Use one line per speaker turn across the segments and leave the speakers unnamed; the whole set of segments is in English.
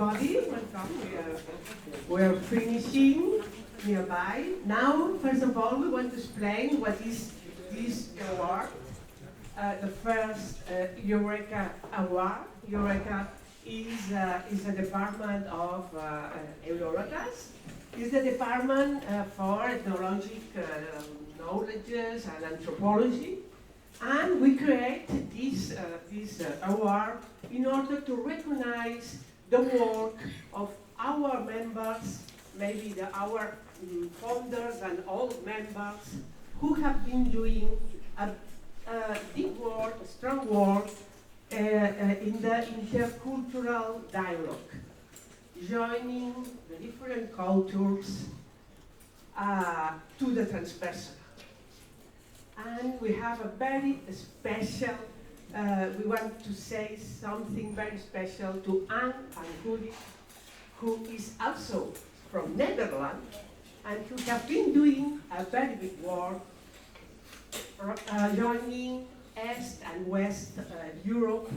everybody. Welcome. We are finishing nearby. Now, first of all, we want to explain what is this award. The first Eureka Award. Eureka is a department of EUROTAS. It's the department for ethnologic knowledges and anthropology. And we create this award in order to recognize the work of our members, maybe our founders and old members who have been doing a deep work, a strong work in the intercultural dialogue, joining the different cultures to the transpersonal. And we have a very special, we want to say something very special to Anne and Judith, who is also from Netherlands and who have been doing a very big work joining East and West Europe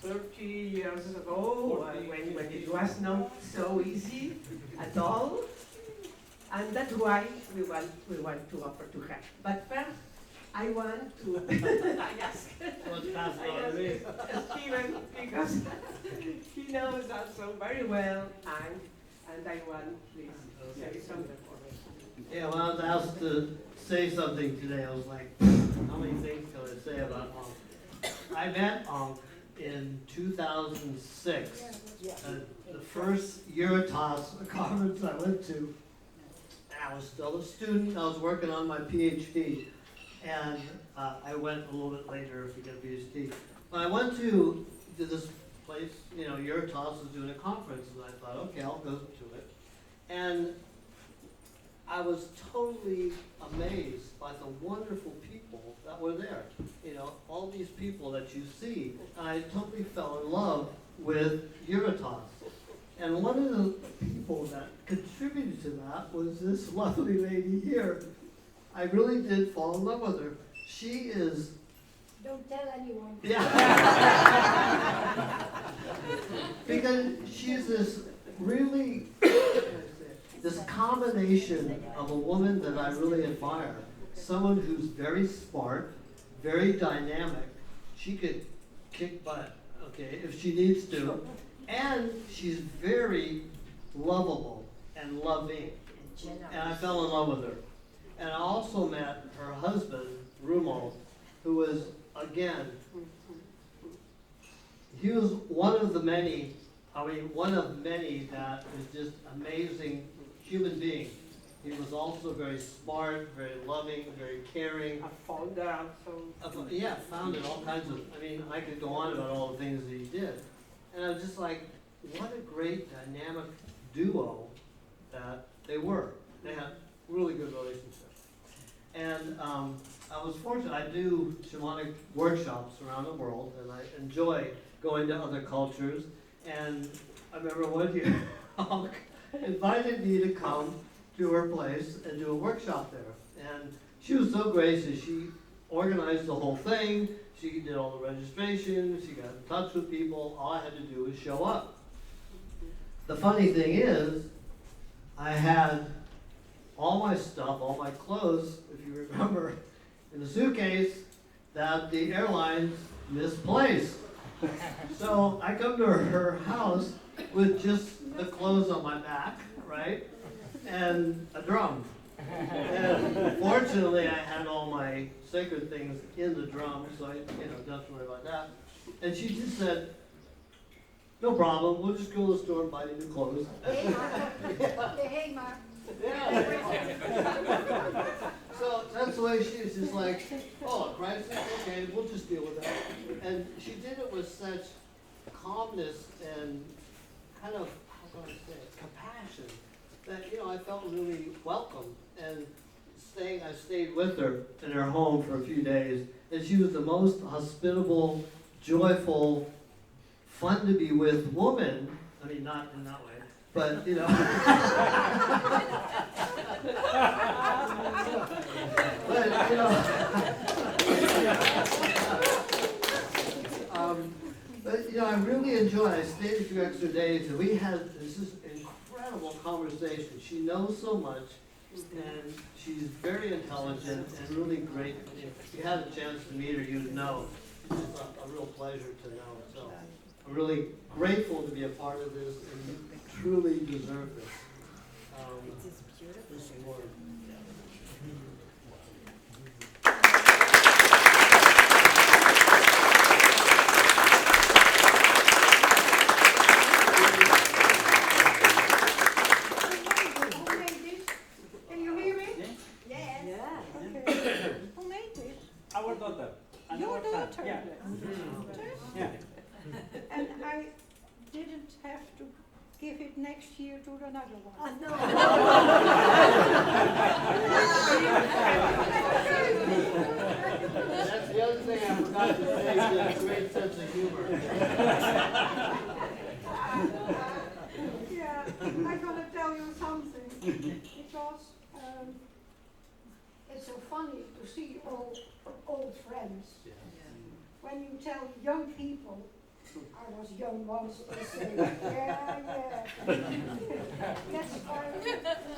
30 years ago, when it was not so easy at all. And that's why we want to offer to her. But first, I want to ask Stephen, because he knows also very well, and I want please say something for him.
Yeah, when I was asked to say something today, I was like, how many things can I say about Ankh? I met Ankh in 2006, the first EUROTAS conference I went to. I was still a student. I was working on my Ph.D. And I went a little bit later to get a Ph.D. But I went to this place, EUROTAS was doing a conference, and I thought, okay, I'll go to it. And I was totally amazed by the wonderful people that were there. All these people that you see. I totally fell in love with EUROTAS. And one of the people that contributed to that was this lovely lady here. I really did fall in love with her. She is...
Don't tell anyone.
Yeah. Because she's this really, this combination of a woman that I really admire. Someone who's very smart, very dynamic. She could kick butt, okay, if she needs to. And she's very lovable and loving. And I fell in love with her. And I also met her husband, Rumo, who was, again, he was one of many that was just amazing human being. He was also very smart, very loving, very caring.
A founder also.
Yeah, founded all kinds of, I could go on about all the things that he did. And I was just like, what a great dynamic duo that they were. They had really good relationships. And I was fortunate. I do shamanic workshops around the world, and I enjoy going to other cultures. And I remember one year, Ankh invited me to come to her place and do a workshop there. And she was so gracious. She organized the whole thing. She did all the registration, she got in touch with people. All I had to do was show up. The funny thing is, I had all my stuff, all my clothes, if you remember, in the suitcase that the airlines misplaced. So I come to her house with just the clothes on my back, right? And a drum. And fortunately, I had all my sacred things in the drum, so I don't have to worry about that. And she just said, no problem, we'll just go to the store and buy you new clothes.
Hey, Mark. Hey, Mark.
Yeah. So that's the way she is, just like, oh, crisis, okay, we'll just deal with that. And she did it with such calmness and kind of, how can I say it, compassion, that, I felt really welcome. And I stayed with her in her home for a few days, and she was the most hospitable, joyful, fun to be with woman. Not in that way, but but I really enjoyed it. I conversation. She knows so much, and she's very intelligent and really great. If you had a chance to meet her, you'd know. It's just a real pleasure to know. So I'm really grateful to be a part of this, and you truly deserve this. This award.
Our daughter.
Your daughter?
Yeah. Yeah.
And I didn't have to give it next year to another one.
That's the other thing I forgot to say, is a great sense of humor.
Yeah, I'm gonna tell you something, because it's so funny to see old friends. When you tell young people, I was young once, they say, yeah. That's why I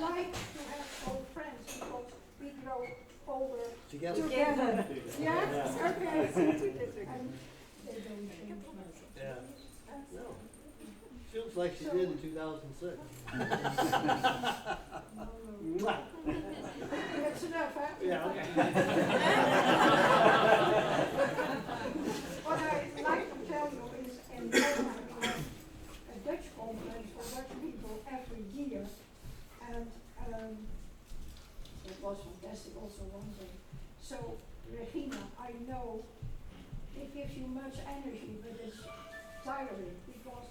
like to have old friends, because we grow older
Together.
together. Yeah, okay. And they don't change much.
Yeah. No. Feels like she did in 2006. Mwah.
That's enough, huh?
Yeah, okay.
What I'd like to tell you is, in Rome, we have a Dutch conference for Dutch people every year, and it was fantastic also one day. So, Regina, I know it gives you much energy, but it's tiring, because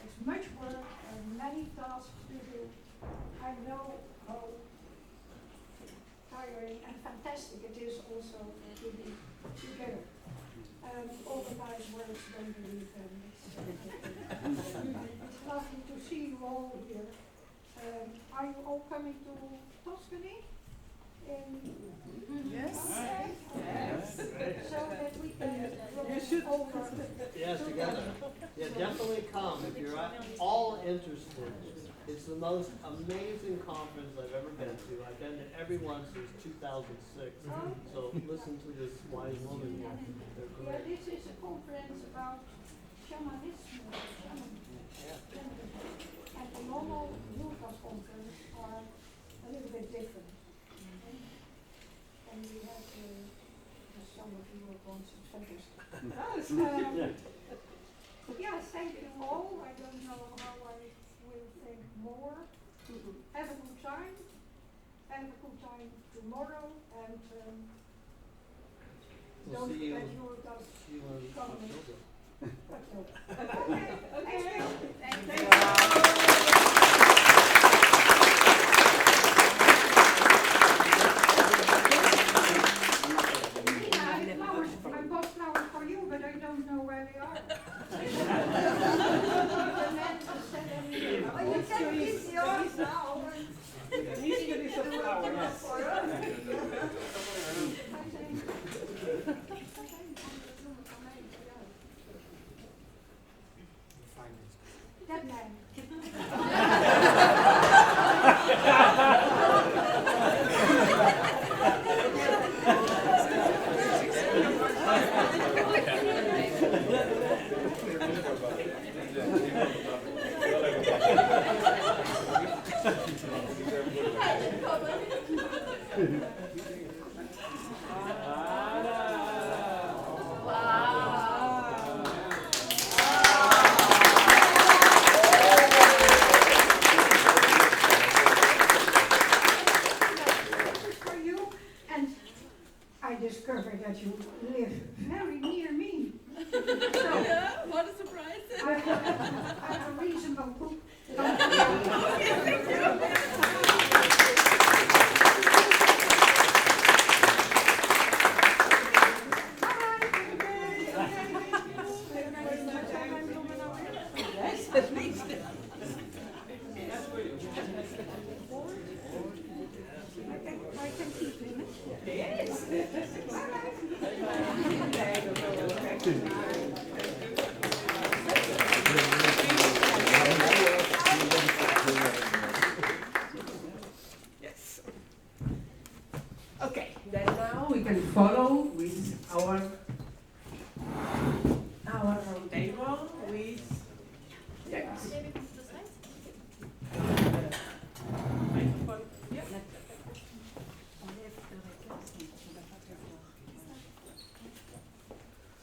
it's much work and many tasks to do. I know how tiring and fantastic it is also to be together. Organized works, don't believe them. It's lovely to see you all here. Are you all coming to Tuscany? Yes. Okay.
Yes.
So that we can roll over.
Yes, together. Yeah, definitely come if you're all interested. It's the most amazing conference I've ever been to. I've been to every one since 2006. So listen to this wise woman here. They're
Yeah,
great.
this is a conference about shamanism. And the normal EUROTAS conference are a little bit different. And we have some of you at once, it's fantastic. Yeah, thank you all. I don't know how I will think more. Have a good time. Have a good time tomorrow, and
We'll
don't
see you.
let EUROTAS
See you in
come in.
October.
Okay, thank you.
Thank
you. I bought flowers for you, but I don't know where they are. The man just said everything. Oh, you can keep yours now.
Mysteries of flowers.
That man. Discovered that you live very near me. So,
What a surprise.
I have a reasonable cook.
Yes, at least.
I can keep him.
Yes.
Bye-bye.
can follow with our roundtable with yes.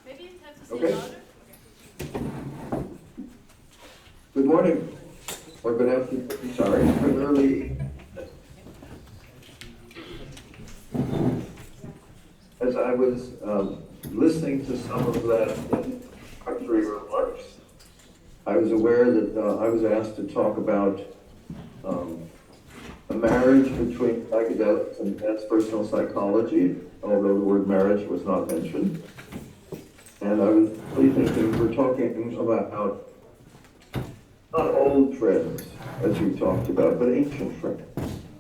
Maybe you have to say
Okay.
louder.
Good morning, or good afternoon, sorry, good early. As I was listening to some of that introductory remarks, I was aware that I was asked to talk about a marriage between psychedelics and transpersonal psychology, although the word marriage was not mentioned. And I was really thinking, we're talking about not old friends, as you talked about, but ancient friends.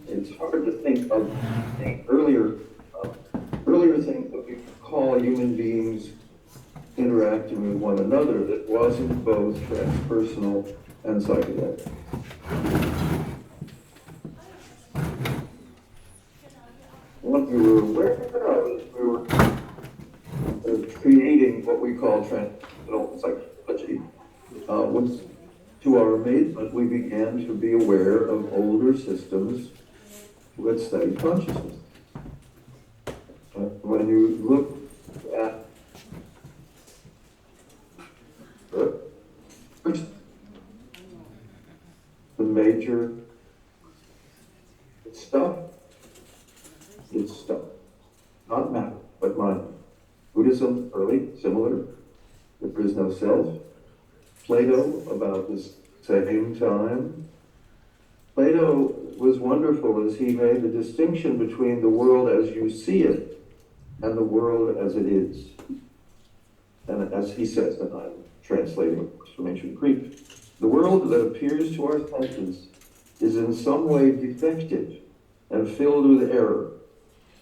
It's hard to think of earlier things that we could call human beings interacting with one another that wasn't both transpersonal and psychedelic. What we were aware of is we were creating what we call transpersonal psychology. Was to our amazement, we began to be aware of older systems that study consciousness. When you look at the major stuff, it's stuff, not matter, but mind. Buddhism, early, similar, there is no self. Plato, about the same time. Plato was wonderful as he made the distinction between the world as you see it and the world as it is. And as he says, and I'm translating from ancient Greek, the world that appears to our senses is in some way defective and filled with error,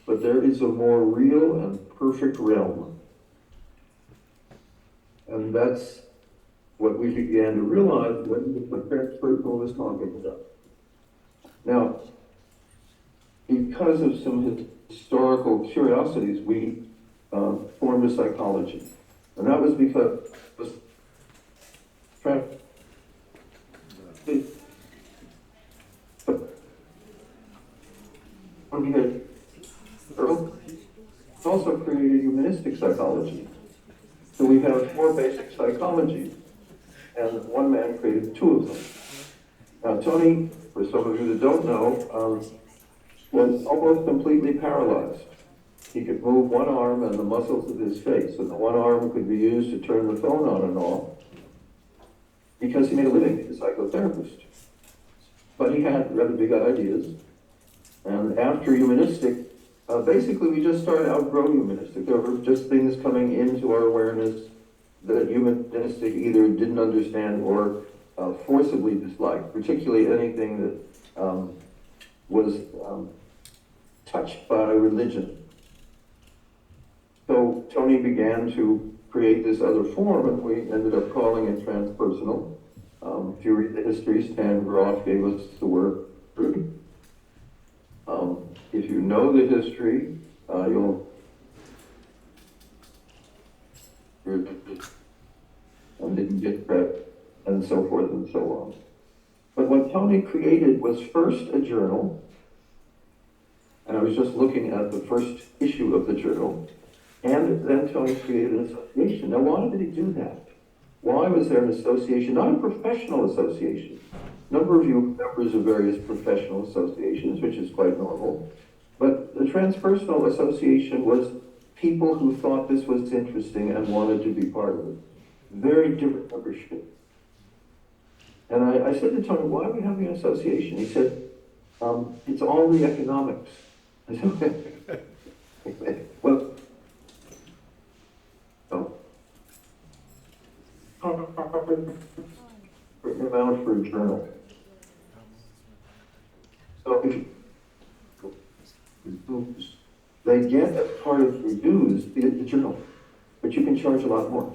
but there is a more real and perfect realm. And that's what we began to realize when the transpersonal was talking about. Now, because of some historical curiosities, we formed a psychology. And that was because we had also created humanistic psychology. So we have 4 basic psychologies, and one man created 2 of them. Now, Tony, for some of you that don't know, was almost completely paralyzed. He could move one arm and the muscles of his face, and the one arm could be used to turn the phone on and off, because he made a living as a psychotherapist. But he had rather big ideas, and after humanistic, basically we just started to outgrow humanistic. There were just things coming into our awareness that humanistic either didn't understand or forcibly disliked, particularly anything that was touched by religion. So Tony began to create this other form, and we ended up calling it transpersonal. If you read the history, Stan Groff gave us the word. If you know the history, you'll and didn't get credit, and so forth and so on. But what Tony created was first a journal, and I was just looking at the first issue of the journal, and then Tony created an association. Now, why did he do that? Why was there an association, not a professional association? A number of you are members of various professional associations, which is quite normal. But the Transpersonal Association was people who thought this was interesting and wanted to be part of it. Very different membership. And I said to Tony, why are we having an association? He said, it's all the economics. I said, well, amount for a journal. So they get as part of the dues the journal, but you can charge a lot more.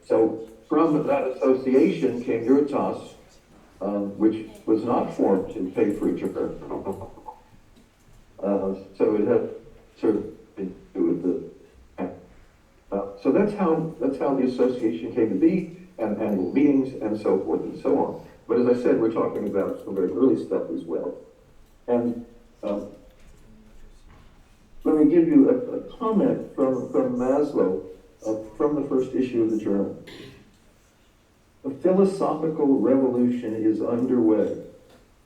So from that association came EUROTAS, which was not formed to pay for a journal. So it had sort of been that's how the association came to be, and annual meetings, and so forth and so on. But as I said, we're talking about some very early stuff as well. And let me give you a comment from Maslow from the first issue of the journal. A philosophical revolution is underway.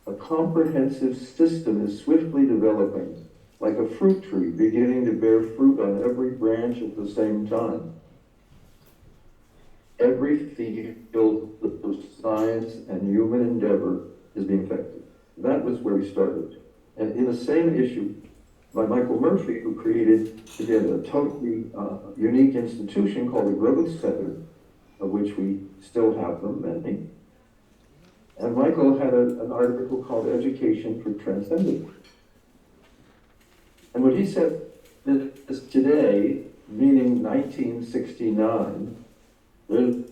A comprehensive system is swiftly developing, like a fruit tree beginning to bear fruit on every branch at the same time. Every field of science and human endeavor is being affected. That was where we started. And in the same issue, by Michael Murphy, who created, again, a totally unique institution called the Growth Center, of which we still have them, many. And Michael had an article called Education for Transcendence. And what he said is today, meaning 1969, there's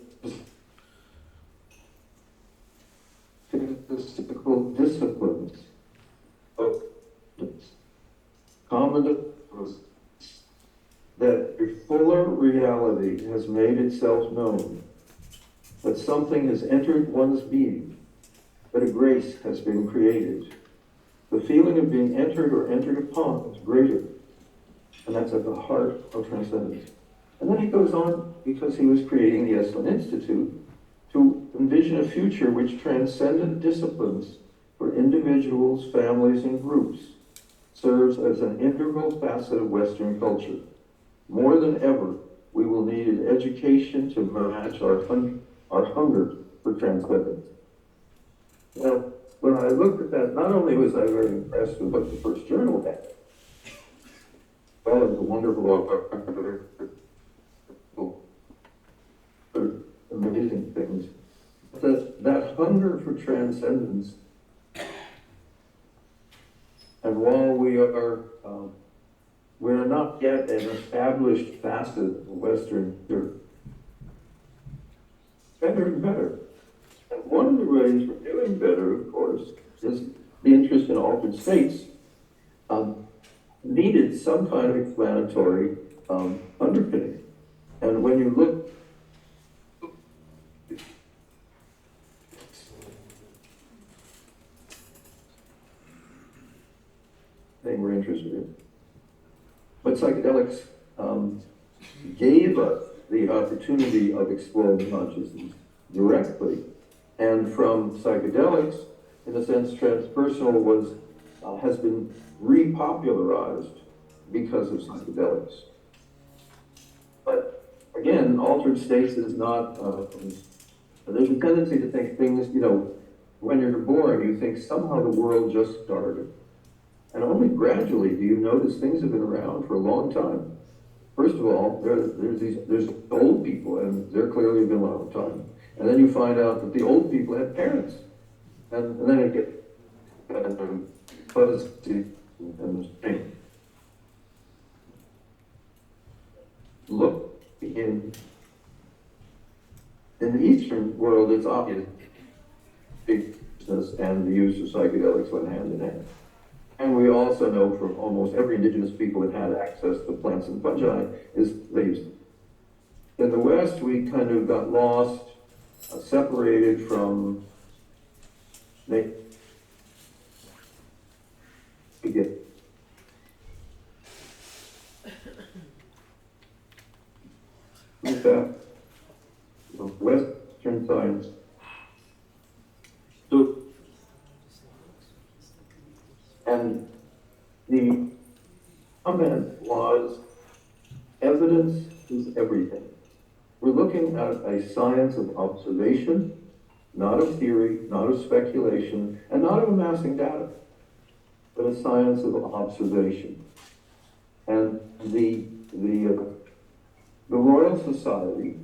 physical disciplines of common that a fuller reality has made itself known, that something has entered one's being, that a grace has been created. The feeling of being entered or entered upon is greater, and that's at the heart of transcendence. And then he goes on, because he was creating the Esalen Institute, to envision a future which transcendent disciplines for individuals, families, and groups serves as an integral facet of Western culture. More than ever, we will need an education to match our hunger for transcendence. Now, when I looked at that, not only was I very impressed with what the first journal had, well, it was a wonderful, amazing things, that hunger for transcendence, and while we're not yet an established facet of Western, they're better and better. And one of the ways we're doing better, of course, is the interest in altered states needed some kind of explanatory underpinning. And when you look, thing we're interested in. But psychedelics gave us the opportunity of exploring consciousness directly. And from psychedelics, in a sense, transpersonal has been repopularized because of psychedelics. But again, altered states is not, there's a tendency to think things, when you're born, you think somehow the world just started. And only gradually do you notice things have been around for a long time. First of all, there's old people, and they're clearly been a long time. And then you find out that the old people had parents. And then it gets fuzzy and strange. Look, in the Eastern world, it's obvious business and the use of psychedelics went hand in hand. And we also know from almost every indigenous people that had access to plants and fungi is they used them. In the West, we kind of got lost, separated from nature. With that, Western science. So, and the comment was, evidence is everything. We're looking at a science of observation, not of theory, not of speculation, and not of amassing data, but a science of observation. And the Royal Society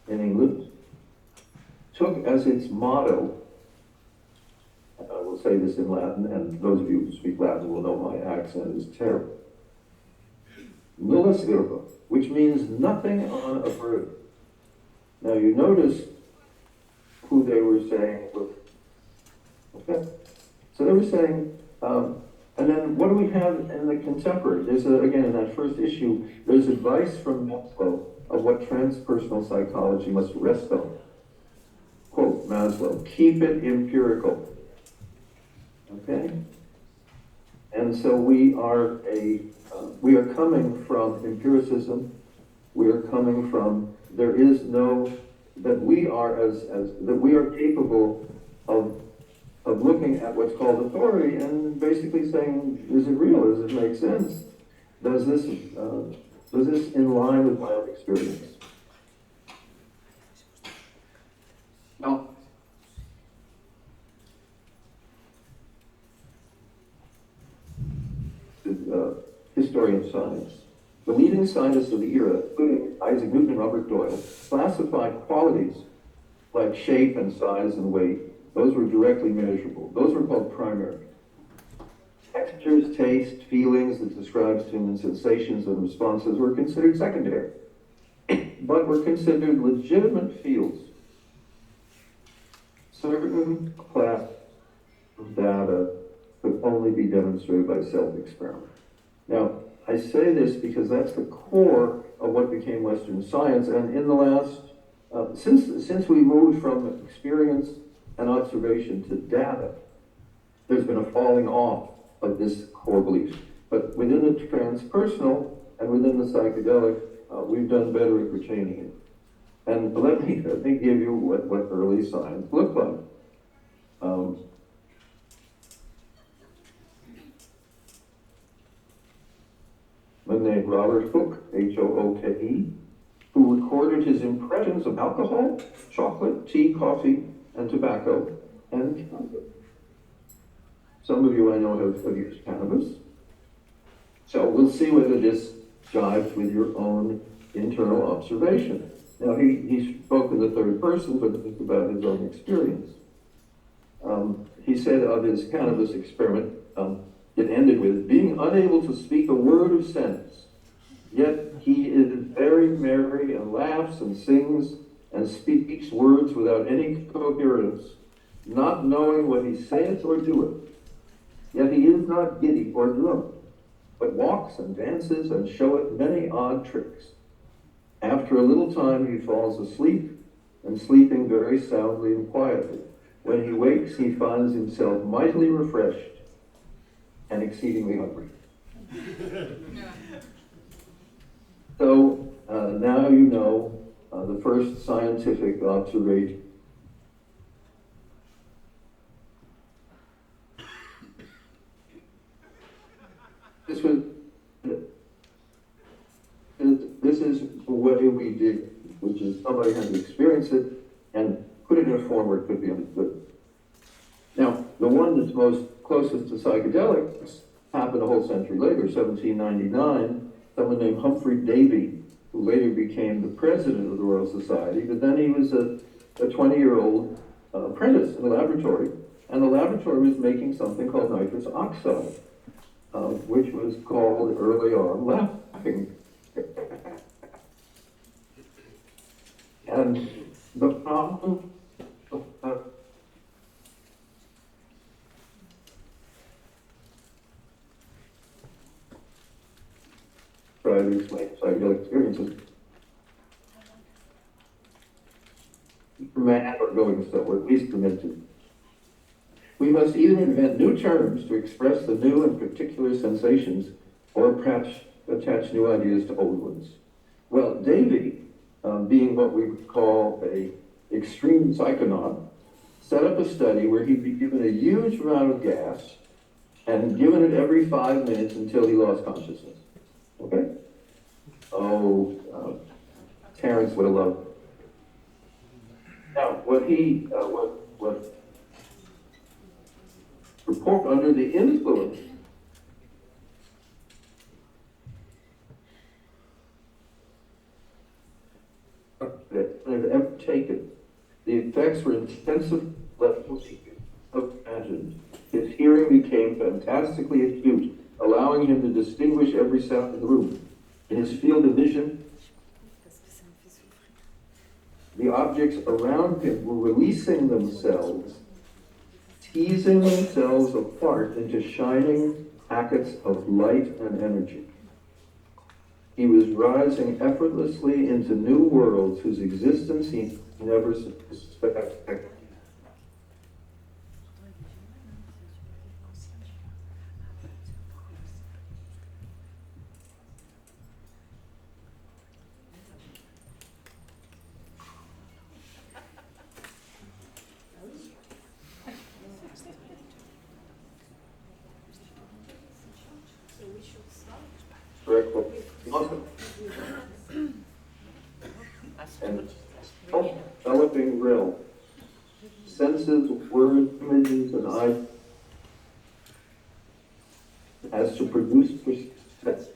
in England took as its motto, I will say this in Latin, and those of you who speak Latin will know my accent is terrible. Nulla virgo, which means nothing on earth. Now you notice who they were saying, okay? So they were saying, and then what do we have in the contemporary? There's again, in that first issue, there's advice from Beckley of what transpersonal psychology must rest on. Quote Maslow, keep it empirical. Okay? And so we are coming from empiricism. We are coming from, there is no, that we are that we are capable of looking at what's called authority and basically saying, is it real? Does it make sense? Does this in line with my own experience? Now, history of science. The leading scientists of the era, including Isaac Newton and Robert Doyle, classified qualities like shape and size and weight. Those were directly measurable. Those were called primary. Textures, taste, feelings that describes human sensations and responses were considered secondary, but were considered legitimate fields. Certain class of data could only be demonstrated by self-experiment. Now, I say this because that's the core of what became Western science, and in the last, since we moved from experience and observation to data, there's been a falling off of this core belief. But within the transpersonal and within the psychedelic, we've done better at retaining it. And let me give you what early science looked like. Man named Robert Hooke, H-O-O-K-E, who recorded his impressions of alcohol, chocolate, tea, coffee, and tobacco, and cannabis. Some of you I know have used cannabis. So we'll see whether this jives with your own internal observation. Now, he spoke in the third person, but it's about his own experience. He said of his cannabis experiment, it ended with being unable to speak a word of sense, yet he is very merry and laughs and sings and speaks words without any coherence, not knowing what he says or doeth. Yet he is not giddy or drunk, but walks and dances and showeth many odd tricks. After a little time he falls asleep, and sleeping very soundly and quietly. When he wakes, he finds himself mightily refreshed and exceedingly hungry. So now you know the first scientific observation. This is the way we did, which is somebody had to experience it and put it in a form where it could be understood. Now, the one that's most closest to psychedelics happened a whole century later, 1799, someone named Humphrey Davy, who later became the president of the Royal Society, but then he was a 20-year-old apprentice in a laboratory, and the laboratory was making something called nitrous oxide, which was called early on laughing. And the problem try to explain psychedelic experiences. Mad or going so, or at least demented. We must either invent new terms to express the new and particular sensations, or perhaps attach new ideas to old ones. Well, Davy, being what we would call a extreme psychonaut, set up a study where he'd be given a huge amount of gas and given it every 5 minutes until he lost consciousness. Okay? Oh, Terrence would have loved it. Now, what report under the influence that I've ever taken, the effects were intensive levels of imagined. His hearing became fantastically acute, allowing him to distinguish every sound in the room. In his field of vision, the objects around him were releasing themselves, teasing themselves apart into shining packets of light and energy. He was rising effortlessly into new worlds whose existence he never suspected. Correct. Awesome. And developing real senses, words, images, and eyes as to produce perception.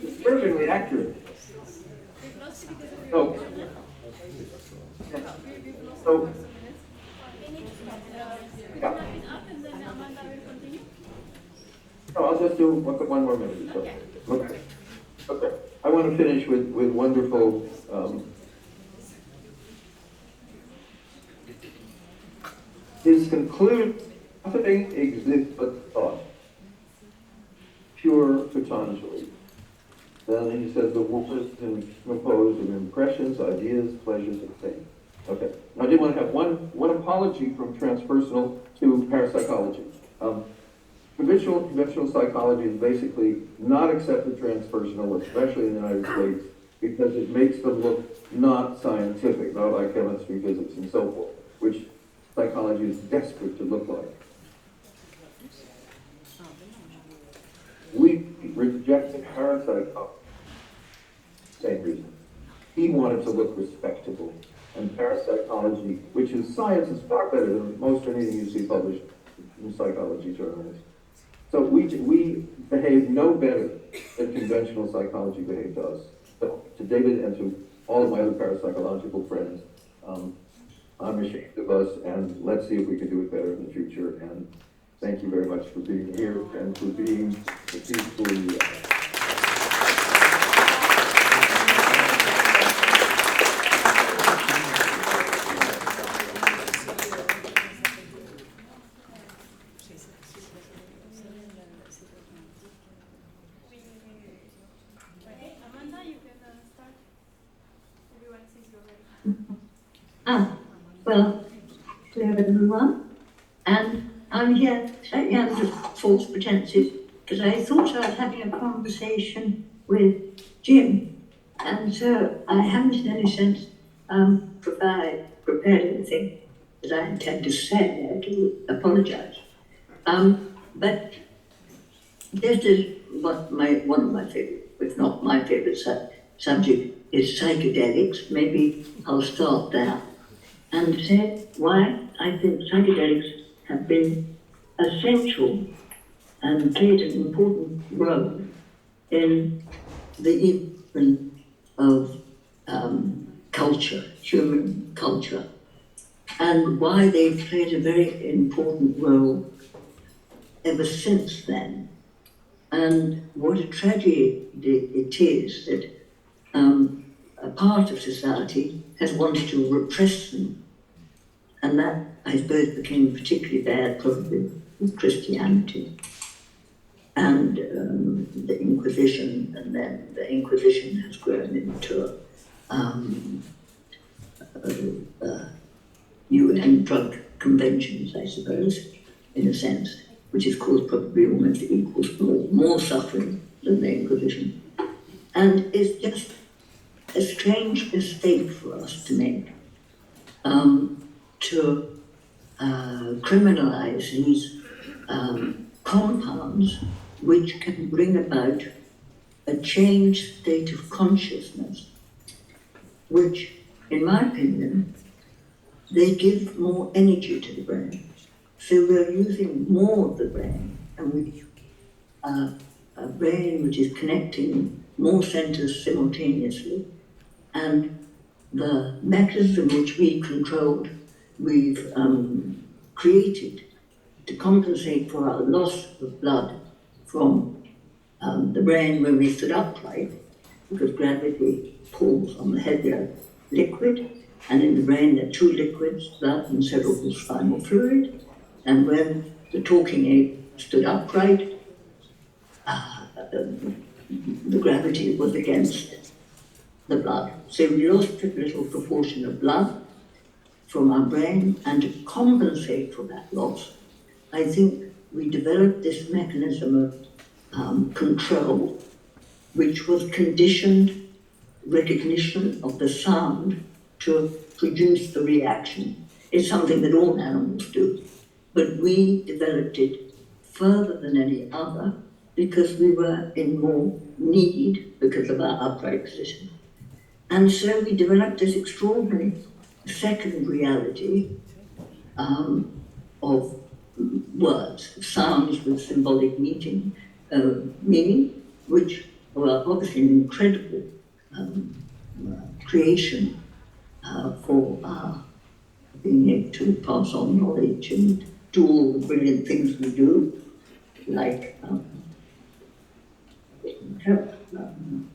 It's perfectly accurate. So, yeah. No, I'll just do one more minute or so. Okay. Okay. I want to finish with wonderful his conclusion, nothing exists but thought, pure Patanjali. Then he says the world is composed of impressions, ideas, pleasures, and things. Okay. Now I did want to have one apology from transpersonal to parapsychology. Conventional psychology is basically not accepted transpersonal, especially in the United States, because it makes them look not scientific, not like chemistry, physics, and so forth, which psychology is desperate to look like. We rejected parapsychology. Same reason. He wanted to look respectable. And parapsychology, which is science, is far better than most anything you see published in psychology journals. So we behave no better than conventional psychology behaved to us. So to David and to all of my other parapsychological friends, I'm ashamed of us, and let's see if we can do it better in the future. And thank you very much for being here and for being peacefully.
Well, hello everyone, and I'm here slightly under false pretenses because I thought I was having a conversation with Jim, and so I haven't in any sense prepared anything that I intend to say. I do apologise. But this is what one of my favourite, if not my favourite subject is psychedelics. Maybe I'll start there and say why I think psychedelics have been essential and played an important role in the evolution of culture, human culture, and why they've played a very important role ever since then. And what a tragedy it is that a part of society has wanted to repress them. And that, I suppose, became particularly bad probably with Christianity and the Inquisition, and then the Inquisition has grown into UN drug conventions, I suppose, in a sense, which has caused probably almost equals more suffering than the Inquisition. And it's just a strange mistake for us to make, to criminalize these compounds which can bring about a changed state of consciousness, which, in my opinion, they give more energy to the brain. So we're using more of the brain, and a brain which is connecting more centers simultaneously, and the mechanism which we've created to compensate for our loss of blood from the brain when we stood upright, because gravity pulls on the heavier liquid, and in the brain there are two liquids, blood and cerebrospinal fluid, and when the talking ape stood upright, the gravity was against the blood. So we lost a little proportion of blood from our brain, and to compensate for that loss, I think we developed this mechanism of control, which was conditioned recognition of the sound to produce the reaction. It's something that all animals do, but we developed it further than any other because we were in more need because of our upright position. And so we developed this extraordinary second reality of words, sounds with symbolic meaning, which were obviously an incredible creation for being able to pass on knowledge and do all the brilliant things we do, like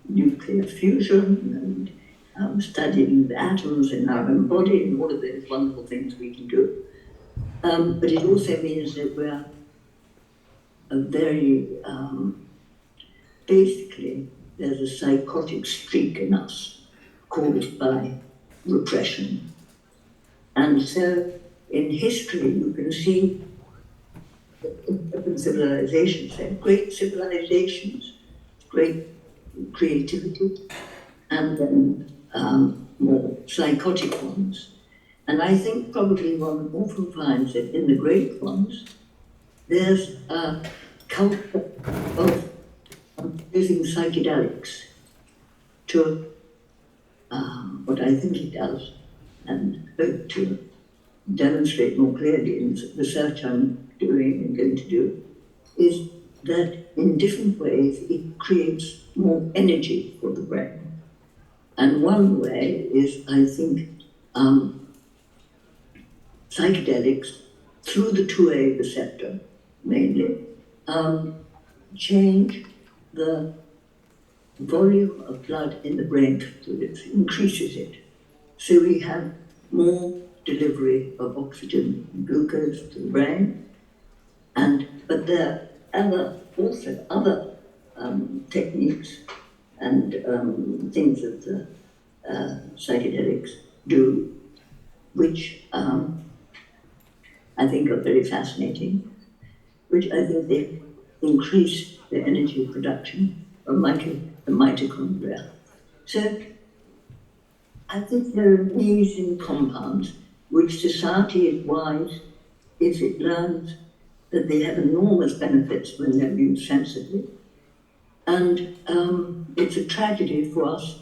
nuclear fusion and studying the atoms in our own body and all of those wonderful things we can do. But it also means that we're a very, basically, there's a psychotic streak in us caused by repression. And so in history, you can see open civilizations, great civilizations, great creativity, and then more psychotic ones. And I think probably one often finds that in the great ones, there's a culture of using psychedelics to what I think it does, and hope to demonstrate more clearly in the research I'm doing and going to do, is that in different ways it creates more energy for the brain. And one way is, I think, psychedelics, through the 2A receptor mainly, change the volume of blood in the brain fluids, increases it. So we have more delivery of oxygen and glucose to the brain, but there are also other techniques and things that the psychedelics do, which I think are very fascinating, which I think they increase the energy production of the mitochondria. So I think there are amazing compounds which society is wise if it learns that they have enormous benefits when they're used sensibly. And it's a tragedy for us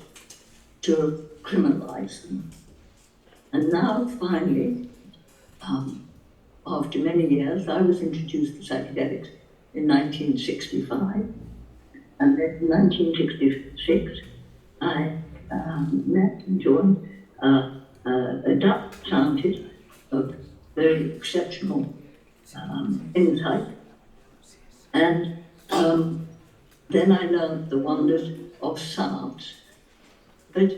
to criminalize them. And now, finally, after many years, I was introduced to psychedelics in 1965. And then in 1966, I met and joined a Dutch scientist of very exceptional insight. And then I learned the wonders of science. But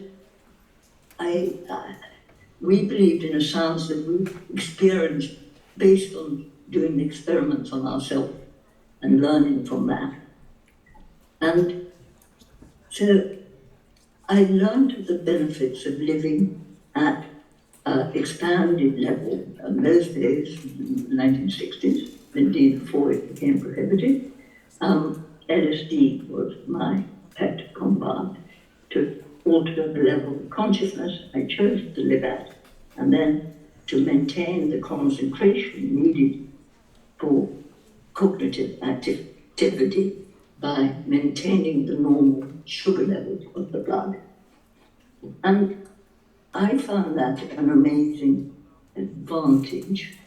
we believed in a science that we experienced based on doing the experiments on ourselves and learning from that. And so I learned of the benefits of living at expanded level. In those days, in the 1960s, indeed before it became prohibited, LSD was my pet compound to alter the level of consciousness I chose to live at, and then to maintain the concentration needed for cognitive activity by maintaining the normal sugar levels of the blood. And I found that an amazing advantage,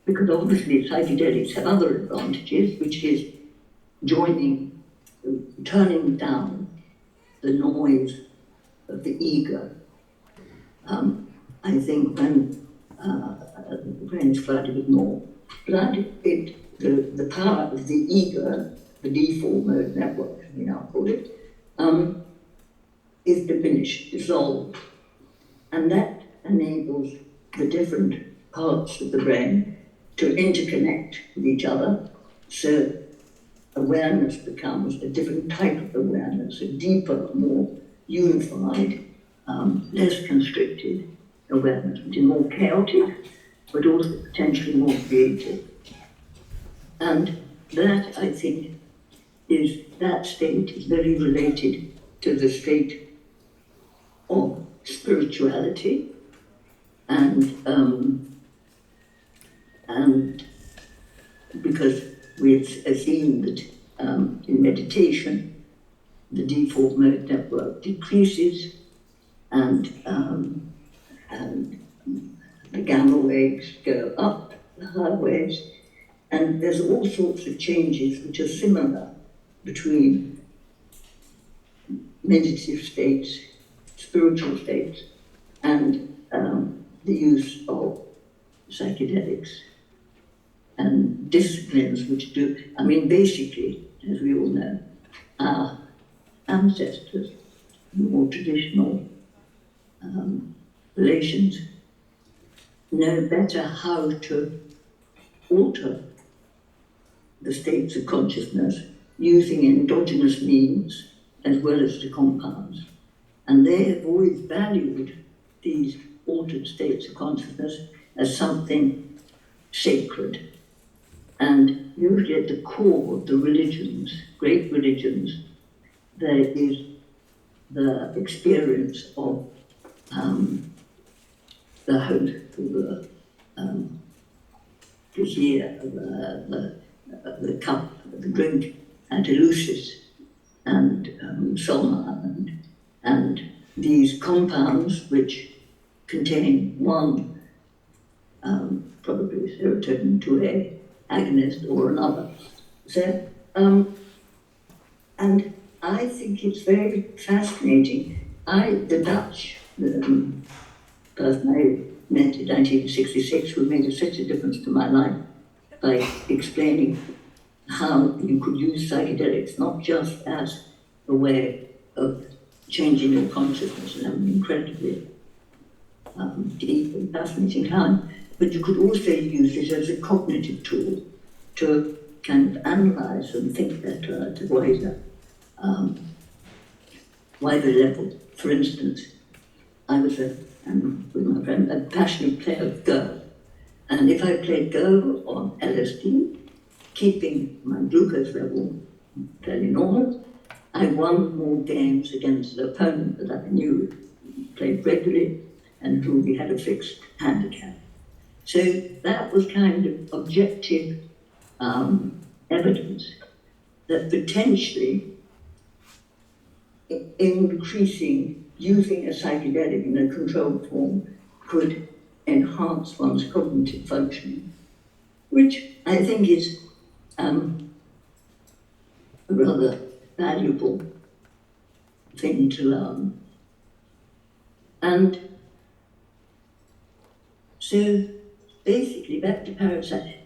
because obviously psychedelics have other advantages, which is joining, turning down the noise of the ego. I think when the brain is flooded with more blood, the power of the ego, the default mode network, we now call it, is diminished, dissolved. And that enables the different parts of the brain to interconnect with each other. So awareness becomes a different type of awareness, a deeper, more unified, less constricted awareness, which is more chaotic, but also potentially more creative. And that, I think, that state is very related to the state of spirituality and because we've seen that in meditation, the default mode network decreases and the gamma waves go up, the high waves, and there's all sorts of changes which are similar between meditative states, spiritual states, and the use of psychedelics and disciplines which do, I mean, basically, as we all know, our ancestors, more traditional relations, know better how to alter the states of consciousness using endogenous means as well as the compounds. And they have always valued these altered states of consciousness as something sacred. And usually at the core of the religions, great religions, there is the experience of the host, the here, the cup, the drink, Andalusis, and Soma, and these compounds which contain one, probably serotonin 2A agonist or another. So, and I think it's very fascinating. The Dutch, the person I met in 1966 who made such a difference to my life by explaining how you could use psychedelics not just as a way of changing your consciousness and having an incredibly deep and fascinating time, but you could also use it as a cognitive tool to kind of analyze and think better at a wider level. For instance, I was with my friend, a passionate player of Go. And if I played Go on LSD, keeping my glucose level fairly normal, I won more games against the opponent that I knew played regularly and who we had a fixed handicap. So that was kind of objective evidence that potentially using a psychedelic in a controlled form could enhance one's cognitive functioning, which I think is a rather valuable thing to learn. And so basically back to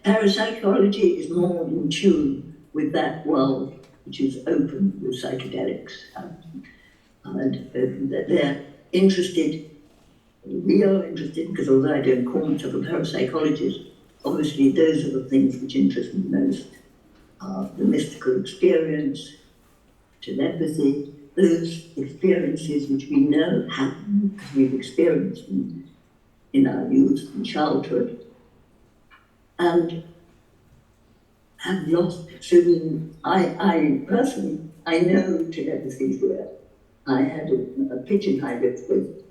parapsychology is more in tune with that world which is open with psychedelics. And they're interested, we are interested, because although I don't call myself a parapsychologist, obviously those are the things which interest me most. The mystical experience, telepathy, those experiences which we know happen because we've experienced them in our youth and childhood, and have lost. So I personally, I know telepathy is real. I had a pigeon I lived with,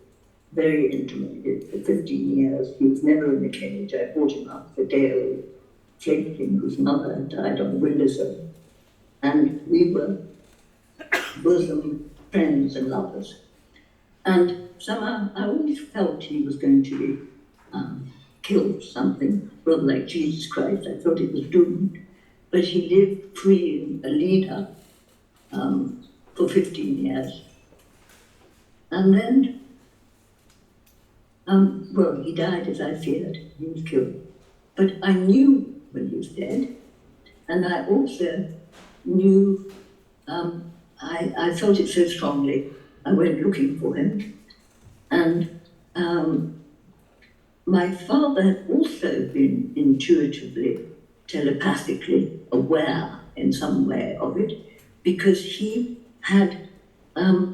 very intimately, for 15 years. He was never in a cage. I brought him up for day-old fledgling whose mother had died on the windowsill. And we were bosom friends and lovers. And somehow I always felt he was going to be killed, something rather like Jesus Christ. I thought it was doomed. but he lived free in Alida for 15 years. And then, well, he died as I feared. He was killed. But I knew when he was dead, and I also knew, I felt it so strongly, I went looking for him. And my father had also been intuitively, telepathically aware in some way of it, because he had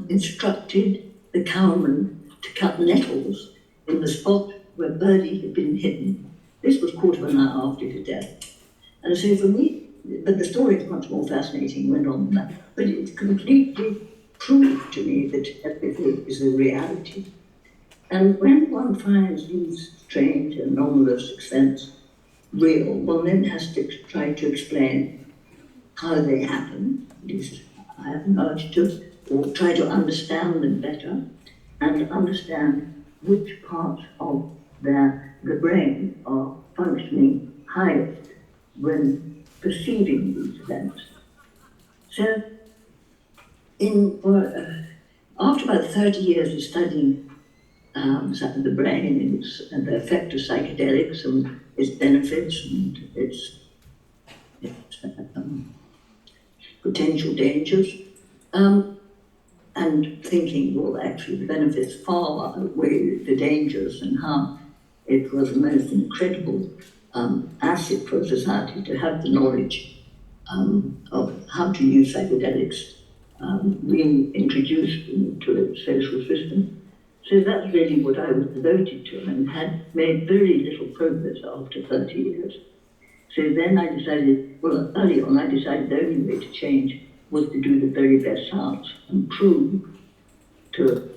instructed the cowman to cut nettles in the spot where Birdie had been hidden. This was quarter of an hour after his death. And so for me, but the story is much more fascinating, went on than that, but it completely proved to me that everything is a reality. And when one finds these strange, anomalous events real, one then has to try to explain how they happen, at least I have an urge to, or try to understand them better, and understand which parts of the brain are functioning highest when perceiving these events. So, after about 30 years of studying the brain and the effect of psychedelics and its benefits and its potential dangers, and thinking, well, actually the benefits far outweigh the dangers, and how it was the most incredible asset for society to have the knowledge of how to use psychedelics reintroduced into its social system. So that's really what I was devoted to, and had made very little progress after 30 years. So then I decided, well, early on I decided the only way to change was to do the very best science and prove to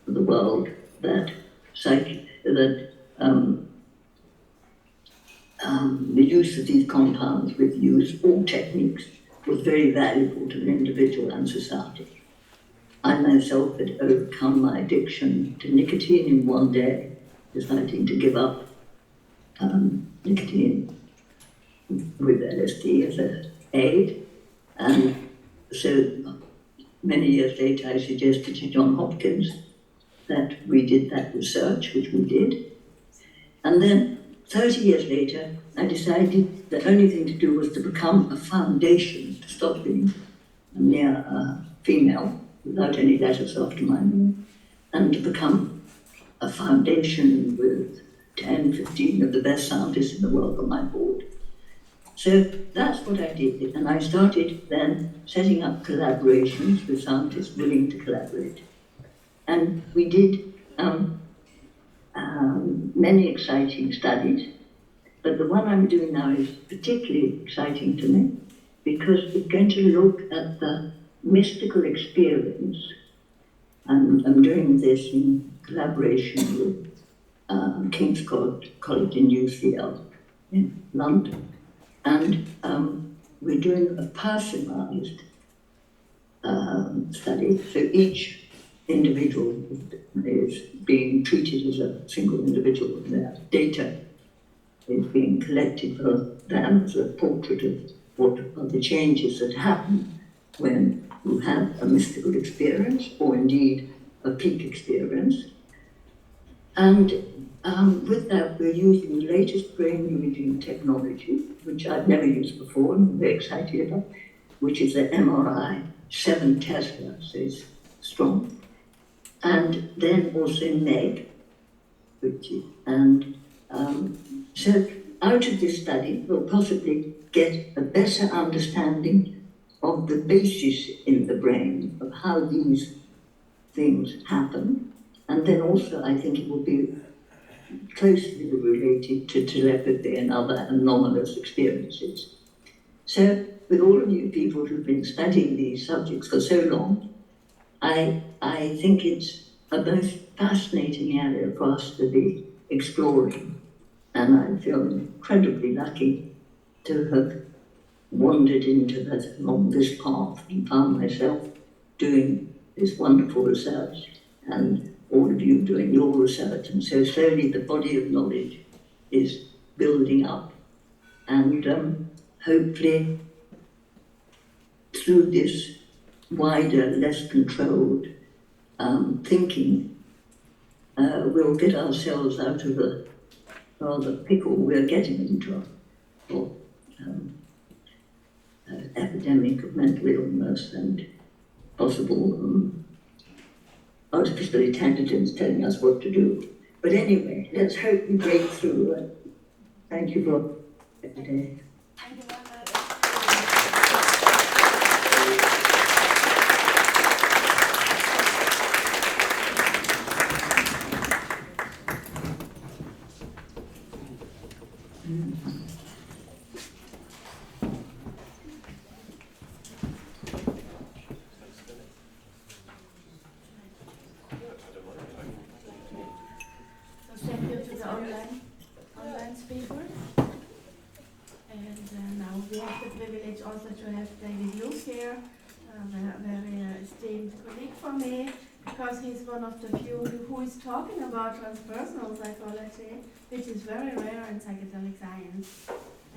the world that the use of these compounds with all techniques was very valuable to the individual and society. I myself had overcome my addiction to nicotine in one day, deciding to give up nicotine with LSD as an aid. And so many years later, I suggested to John Hopkins that we did that research, which we did. And then 30 years later, I decided the only thing to do was to become a foundation, to stop being a mere female without any letters after my name, and to become a foundation with 10, 15 of the best scientists in the world on my board. So that's what I did, and I started then setting up collaborations with scientists willing to collaborate. And we did many exciting studies, but the one I'm doing now is particularly exciting to me because it's going to look at the mystical experience, and I'm doing this in collaboration with King's College in UCL in London. And we're doing a personalized study, so each individual is being treated as a single individual, and their data is being collected for them as a portrait of what are the changes that happen when you have a mystical experience, or indeed a peak experience. And with that, we're using the latest brain imaging technology, which I've never used before and I'm very excited about, which is the MRI 7 Tesla, so it's strong. And then also MEG, so out of this study, we'll possibly get a better understanding of the basis in the brain of how these things happen. And then also, I think it will be closely related to telepathy and other anomalous experiences. So, with all of you people who've been studying these subjects for so long, I think it's a most fascinating area for us to be exploring. And I feel incredibly lucky to have wandered into along this path and found myself doing this wonderful research, and all of you doing your research. And so slowly the body of knowledge is building up, and hopefully through this wider, less controlled thinking, we'll get ourselves out of the rather pickle we're getting into, or epidemic of mental illness and possible artificial intelligence telling us what to do. But anyway, let's hope we break through. Thank you for today.
Thank you very much.
So thank you to the online speaker. And now we have the privilege also to have David Luke here, a very esteemed colleague for me, because he's one of the few who is talking about transpersonal psychology, which is very rare in psychedelic science.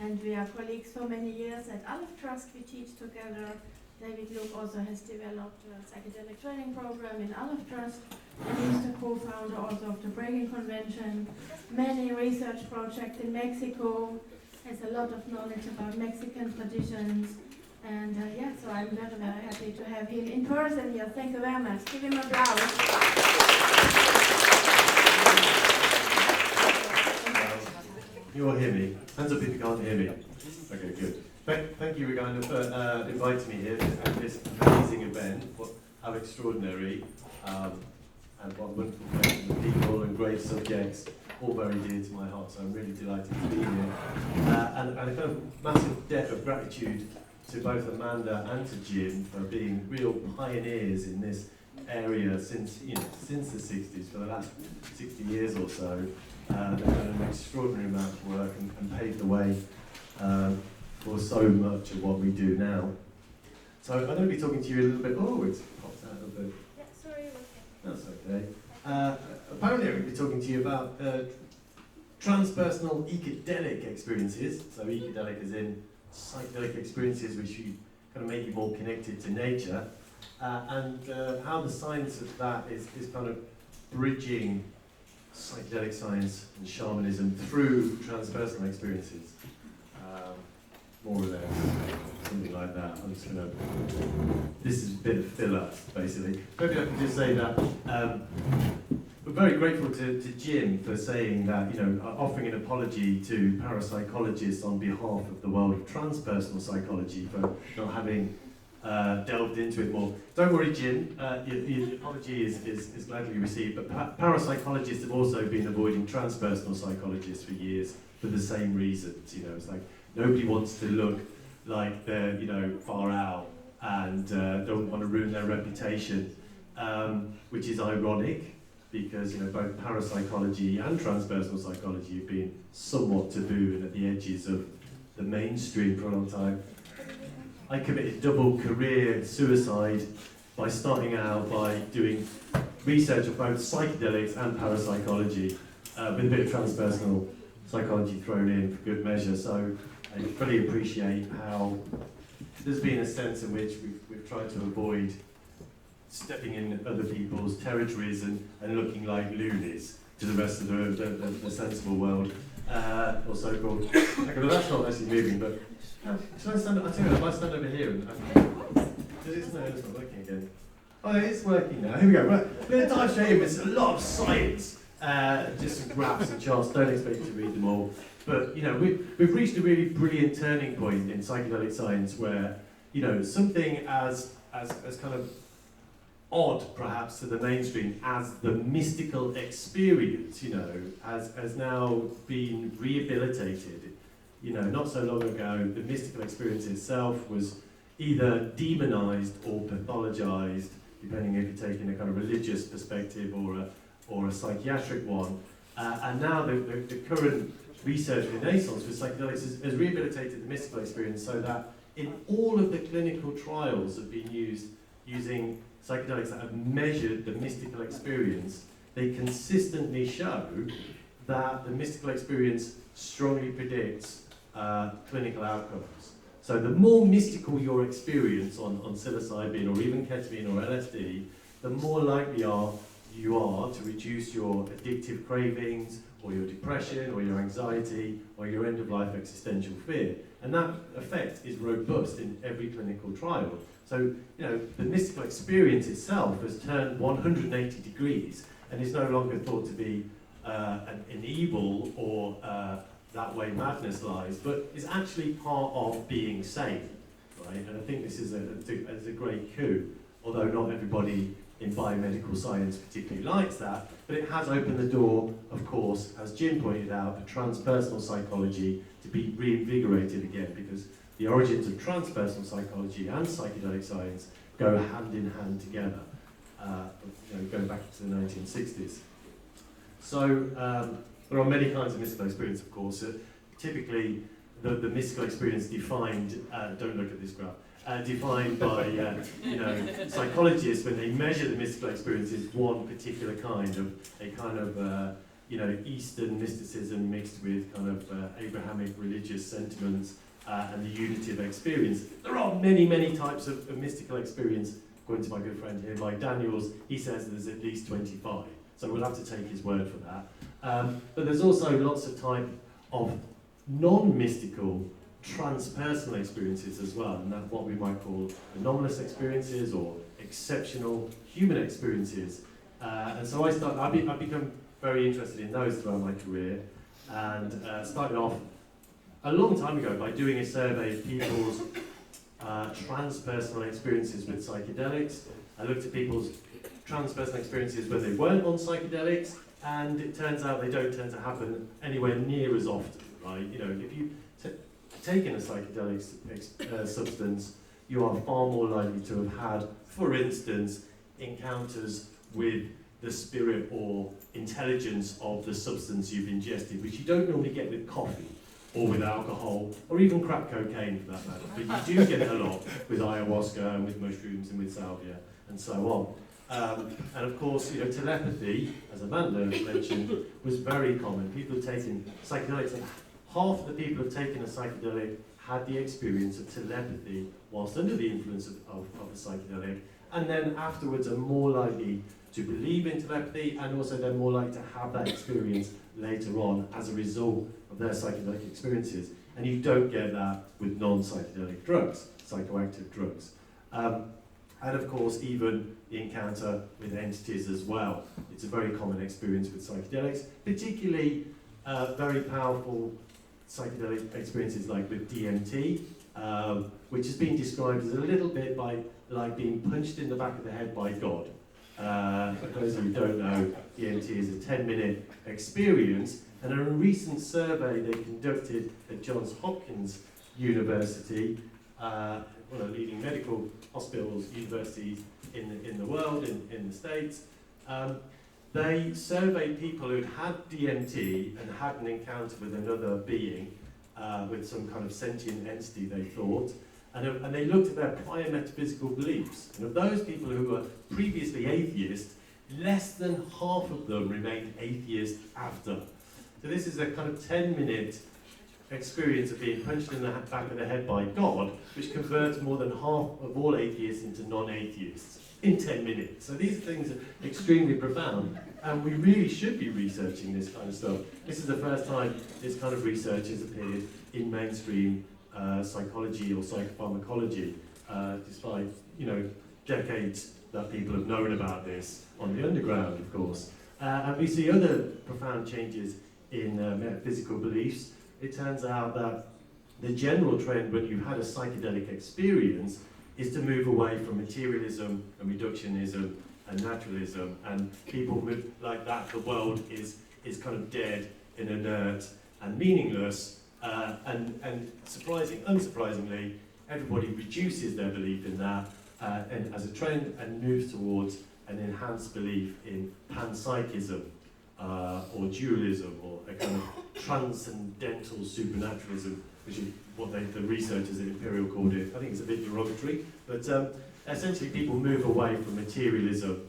And we are colleagues for many years at Alef Trust. We teach together. David Luke also has developed a psychedelic training program in Alef Trust, and he's the co-founder also of the Breaking Convention, many research projects in Mexico, has a lot of knowledge about Mexican traditions, and yeah, so I'm very, very happy to have him in person here. Thank you very much. Give him applause.
You all hear me? Hands up if you can't hear me. Okay, good. Thank you, Regina, for inviting me here at this amazing event. How extraordinary, and what wonderful questions of people and great subjects, all very dear to my heart, so I'm really delighted to be here. And a kind of massive debt of gratitude to both Amanda and to Jim for being real pioneers in this area since the 60s, for the last 60 years or so. They've done an extraordinary amount of work and paved the way for so much of what we do now. So I'm going to be talking to you a little bit. Oh, it's popped out of the.
Yeah, sorry.
That's okay. Apparently, I'm going to be talking to you about transpersonal ecodelic experiences. So ecodelic is in psychedelic experiences which you kind of make you more connected to nature, and how the science of that is kind of bridging psychedelic science and shamanism through transpersonal experiences. More or less, something like that. I'm just going to, this is a bit of filler, basically. Maybe I can just say that we're very grateful to Jim for saying that, offering an apology to parapsychologists on behalf of the world of transpersonal psychology for not having delved into it more. Don't worry, Jim, your apology is gladly received, but parapsychologists have also been avoiding transpersonal psychologists for years for the same reasons. It's like, nobody wants to look like they're, far out and don't want to ruin their reputation, which is ironic because, both parapsychology and transpersonal psychology have been somewhat taboo and at the edges of the mainstream for a long time. I committed double career suicide by starting out by doing research of both psychedelics and parapsychology with a bit of transpersonal psychology thrown in for good measure. So I fully appreciate how there's been a sense in which we've tried to avoid stepping in other people's territories and looking like loonies to the rest of the sensible world, or so-called. Okay, well, that's not actually moving, but should I stand up? I tell you, if I stand over here and it's not working again. Oh, it is working now. Here we go. Right, I'm going to dive straight in with a lot of science. Just some graphs and charts. Don't expect you to read them all. But we've reached a really brilliant turning point in psychedelic science where something as kind of odd perhaps to the mainstream as the mystical experience has now been rehabilitated. Not so long ago the mystical experience itself was either demonized or pathologized, depending if you're taking a kind of religious perspective or a psychiatric one, and now the current research renaissance with psychedelics has rehabilitated the mystical experience so that in all of the clinical trials that have been using psychedelics that have measured the mystical experience, they consistently show that the mystical experience strongly predicts clinical outcomes. So the more mystical your experience on psilocybin or even ketamine or LSD, the more likely you are to reduce your addictive cravings or your depression or your anxiety or your end-of-life existential fear. And that effect is robust in every clinical trial. So, you know, the mystical experience itself has turned 180 degrees and is no longer thought to be an evil or that way madness lies, but is actually part of being sane, right? And I think this is a great coup, although not everybody in biomedical science particularly likes that, but it has opened the door, of course, as Jim pointed out, for transpersonal psychology to be reinvigorated again, because the origins of transpersonal psychology and psychedelic science go hand in hand together, you know, going back to the 1960s. So there are many kinds of mystical experience, of course. Typically, the mystical experience defined, don't look at this graph, defined by you know, psychologists when they measure the mystical experience is one particular kind of you know, Eastern mysticism mixed with kind of Abrahamic religious sentiments and the unity of experience. There are many, many types of mystical experience. According to my good friend here, Mike Daniels, he says there's at least 25. So we'll have to take his word for that. But there's also lots of type of non-mystical transpersonal experiences as well, and that's what we might call anomalous experiences or exceptional human experiences. And so I've become very interested in those throughout my career, and started off a long time ago by doing a survey of people's transpersonal experiences with psychedelics. I looked at people's transpersonal experiences when they weren't on psychedelics, and it turns out they don't tend to happen anywhere near as often, right? You know, if you taken a psychedelic substance, you are far more likely to have had, for instance, encounters with the spirit or intelligence of the substance you've ingested, which you don't normally get with coffee or with alcohol or even crack cocaine for that matter. But you do get it a lot with ayahuasca and with mushrooms and with salvia and so on. And of course, you know, telepathy, as Amanda mentioned, was very common. People have taken psychedelics. Half of the people who have taken a psychedelic had the experience of telepathy whilst under the influence of a psychedelic, and then afterwards are more likely to believe in telepathy, and also they're more likely to have that experience later on as a result of their psychedelic experiences. And you don't get that with non-psychedelic drugs, psychoactive drugs. And of course, even the encounter with entities as well. It's a very common experience with psychedelics, particularly very powerful psychedelic experiences like with DMT, which has been described as a little bit like being punched in the back of the head by God. For those of you who don't know, DMT is a 10-minute experience, and in a recent survey they conducted at Johns Hopkins University, one of the leading medical hospitals, universities in the world, in the States, they surveyed people who'd had DMT and had an encounter with another being, with some kind of sentient entity they thought, and they looked at their prior metaphysical beliefs. And of those people who were previously atheist, less than half of them remained atheist after. So this is a kind of 10-minute experience of being punched in the back of the head by God, which converts more than half of all atheists into non-atheists in 10 minutes. So these things are extremely profound, and we really should be researching this kind of stuff. This is the first time this kind of research has appeared in mainstream psychology or psychopharmacology, despite, you know, decades that people have known about this on the underground, of course. And we see other profound changes in metaphysical beliefs. It turns out that the general trend when you've had a psychedelic experience is to move away from materialism and reductionism and naturalism, and people move like that. The world is kind of dead and inert and meaningless, and unsurprisingly, everybody reduces their belief in that and as a trend and moves towards an enhanced belief in panpsychism or dualism, or a kind of transcendental supernaturalism, which is what the researchers at Imperial called it. I think it's a bit derogatory, but essentially people move away from materialism,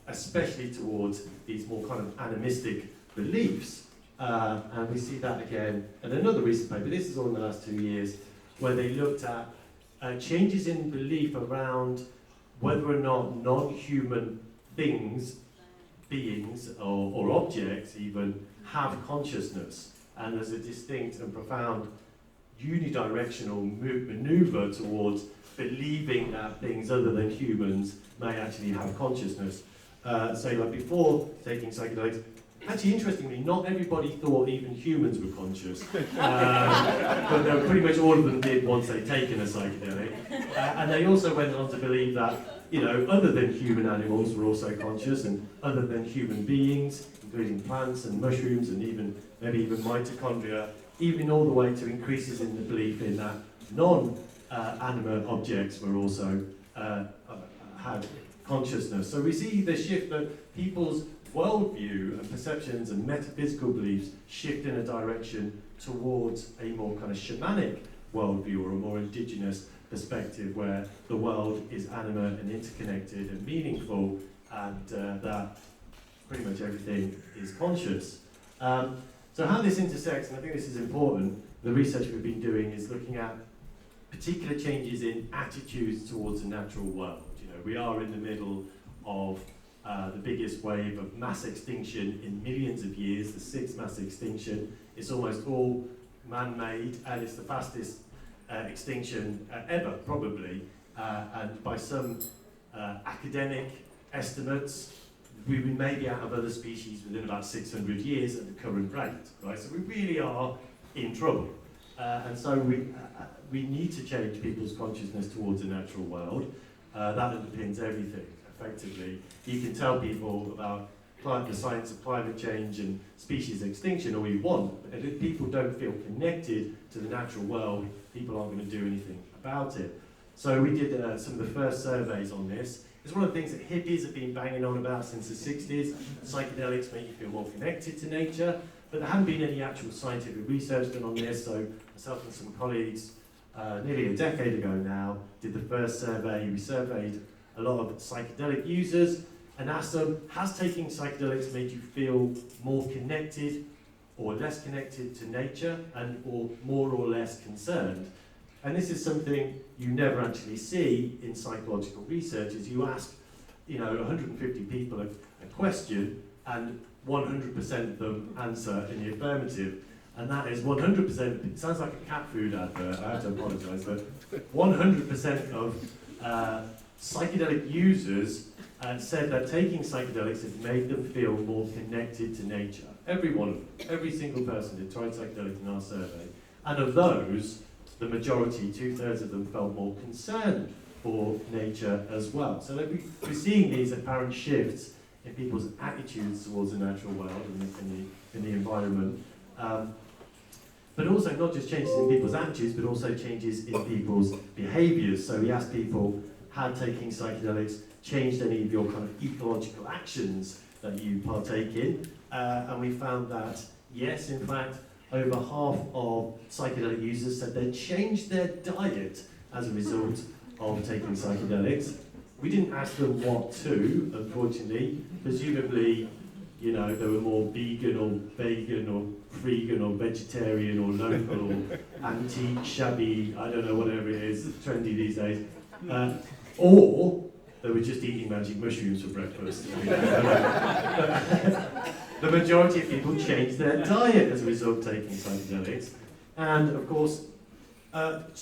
especially towards these more kind of animistic beliefs. And we see that again in another recent paper. This is all in the last 2 years, where they looked at changes in belief around whether or not non-human beings or objects even have consciousness, and there's a distinct and profound unidirectional maneuver towards believing that things other than humans may actually have consciousness. So like before taking psychedelics, actually interestingly, not everybody thought even humans were conscious, but pretty much all of them did once they'd taken a psychedelic. And they also went on to believe that, other than human animals were also conscious, and other than human beings, including plants and mushrooms and maybe even mitochondria, even all the way to increases in the belief in that non-animate objects were also had consciousness. So we see the shift that people's worldview and perceptions and metaphysical beliefs shift in a direction towards a more kind of shamanic worldview, or a more indigenous perspective, where the world is animate and interconnected and meaningful, and that pretty much everything is conscious. So how this intersects, and I think this is important, the research we've been doing is looking at particular changes in attitudes towards the natural world. We are in the middle of the biggest wave of mass extinction in millions of years, the sixth mass extinction. It's almost all man-made, and it's the fastest extinction ever, probably. And by some academic estimates, we may be out of other species within about 600 years at the current rate, right? So we really are in trouble. And so we need to change people's consciousness towards the natural world. That underpins everything, effectively. You can tell people about the science of climate change and species extinction all you want, but if people don't feel connected to the natural world, people aren't going to do anything about it. So we did some of the first surveys on this. It's one of the things that hippies have been banging on about since the 60s. Psychedelics make you feel more connected to nature, but there hadn't been any actual scientific research done on this, so myself and some colleagues nearly a decade ago now did the first survey. We surveyed a lot of psychedelic users and asked them, has taking psychedelics made you feel more connected or less connected to nature, and or more or less concerned? And this is something you never actually see in psychological research. Is you ask 150 people a question, and 100% of them answer in the affirmative. And that is 100%, it sounds like a cat food advert, I have to apologise, but 100% of psychedelic users said that taking psychedelics had made them feel more connected to nature. Every one of them, every single person who tried psychedelics in our survey. And of those, the majority, 2/3 of them, felt more concerned for nature as well. So we're seeing these apparent shifts in people's attitudes towards the natural world and in the environment. But also not just changes in people's attitudes, but also changes in people's behaviours. So we asked people, had taking psychedelics changed any of your kind of ecological actions that you partake in? And we found that, yes, in fact, over half of psychedelic users said they'd changed their diet as a result of taking psychedelics. We didn't ask them what to, unfortunately. Presumably, they were more vegan or vegan or freegan or vegetarian or local or antique, shabby, I don't know, whatever it is, trendy these days. Or they were just eating magic mushrooms for breakfast. The majority of people changed their diet as a result of taking psychedelics. And of course,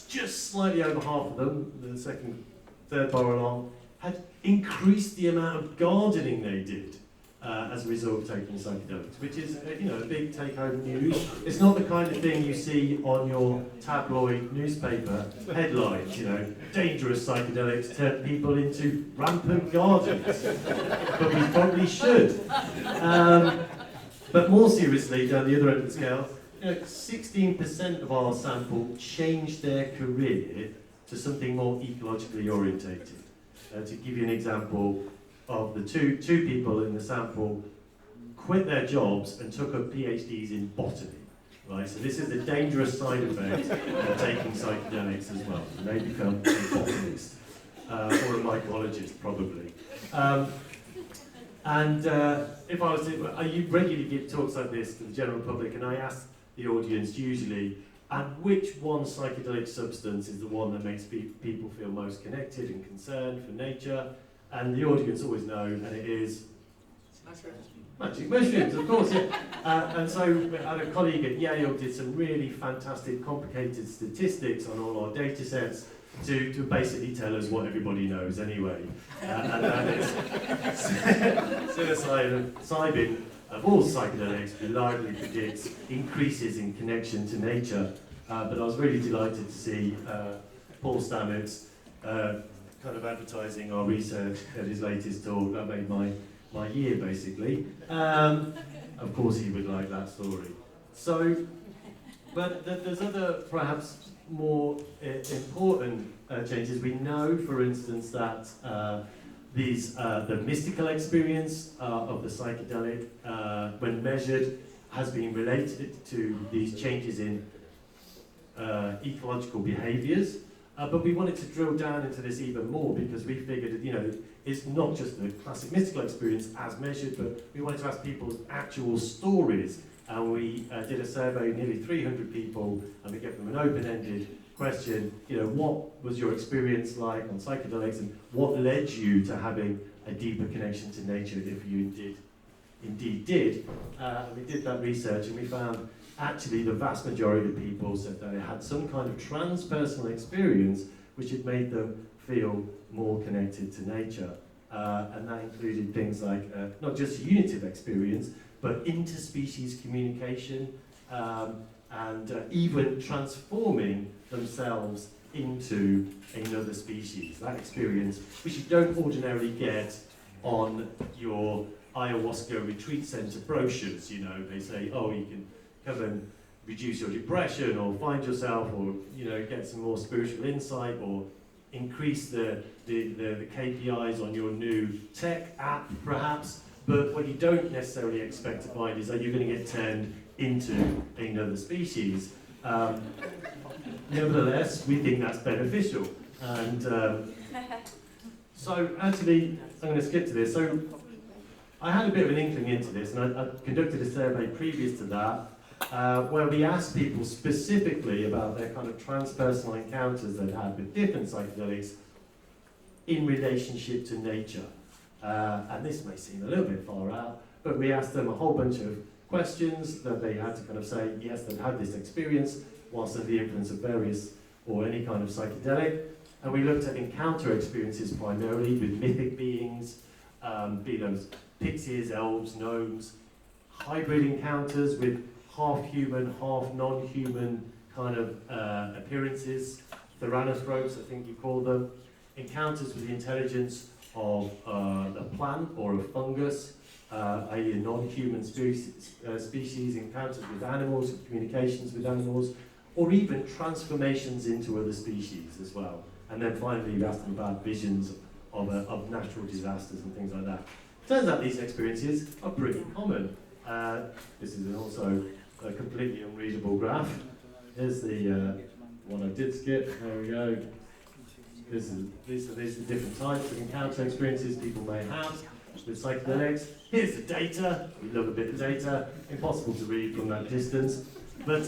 just slightly over half of them, the third bar along, had increased the amount of gardening they did as a result of taking psychedelics, which is a big take-home news. It's not the kind of thing you see on your tabloid newspaper headlines, dangerous psychedelics turn people into rampant gardeners. But we probably should. But more seriously, down the other end of the scale, 16% of our sample changed their career to something more ecologically orientated. To give you an example of the two people in the sample quit their jobs and took up Ph.D.s in botany. Right, so this is the dangerous side effect of taking psychedelics as well. You may become a botanist or a mycologist, probably. If I was to, I regularly give talks like this to the general public, and I ask the audience usually, and which one psychedelic substance is the one that makes people feel most connected and concerned for nature. And the audience always know, and it is magic mushrooms, of course, yeah. And so I had a colleague at Yale did some really fantastic, complicated statistics on all our data sets to basically tell us what everybody knows anyway. And that is psilocybin of all psychedelics reliably predicts increases in connection to nature. But I was really delighted to see Paul Stamets kind of advertising our research at his latest talk. That made my year, basically. Of course he would like that story. So, but there's other, perhaps, more important changes. We know, for instance, that the mystical experience of the psychedelic, when measured, has been related to these changes in ecological behaviours. But we wanted to drill down into this even more because we figured, it's not just the classic mystical experience as measured, but we wanted to ask people's actual stories. And we did a survey of nearly 300 people, and we gave them an open-ended question, what was your experience like on psychedelics, and what led you to having a deeper connection to nature if you indeed did. And we did that research, and we found actually the vast majority of people said that they had some kind of transpersonal experience which had made them feel more connected to nature. And that included things like not just unitive experience, but interspecies communication, and even transforming themselves into another species. That experience, which you don't ordinarily get on your ayahuasca retreat center brochures. They say, oh, you can come and reduce your depression, or find yourself, or get some more spiritual insight, or increase the KPIs on your new tech app, perhaps. But what you don't necessarily expect to find is that you're going to get turned into another species. Nevertheless, we think that's beneficial. And so actually, I'm going to skip to this. So I had a bit of an inkling into this, and I conducted a survey previous to that, where we asked people specifically about their kind of transpersonal encounters they'd had with different psychedelics in relationship to nature. And this may seem a little bit far out, but we asked them a whole bunch of questions that they had to kind of say, yes, they've had this experience whilst under the influence of various or any kind of psychedelic. And we looked at encounter experiences primarily with mythic beings, be those pixies, elves, gnomes, hybrid encounters with half human, half non-human kind of appearances, Theranoscopes, I think you call them, encounters with the intelligence of a plant or a fungus, i.e. a non-human species, encounters with animals, communications with animals, or even transformations into other species as well. And then finally we asked them about visions of natural disasters and things like that. Turns out these experiences are pretty common. This is also a completely unreadable graph. Here's the one I did skip. There we go. These are the different types of encounter experiences people may have with psychedelics. Here's the data. We love a bit of data. Impossible to read from that distance. But,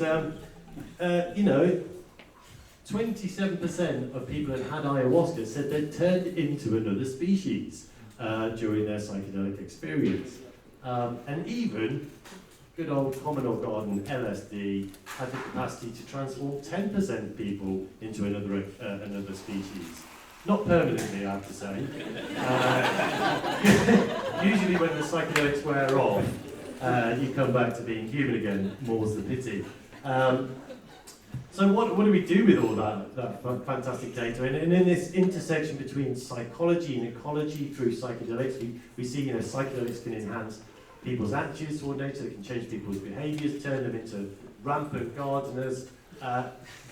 27% of people that had ayahuasca said they'd turned into another species during their psychedelic experience. And even good old common or garden LSD had the capacity to transform 10% of people into another species. Not permanently, I have to say. Usually when the psychedelics wear off, you come back to being human again, more's the pity. So what do we do with all that fantastic data? And in this intersection between psychology and ecology through psychedelics, we see psychedelics can enhance people's attitudes toward nature, they can change people's behaviours, turn them into rampant gardeners.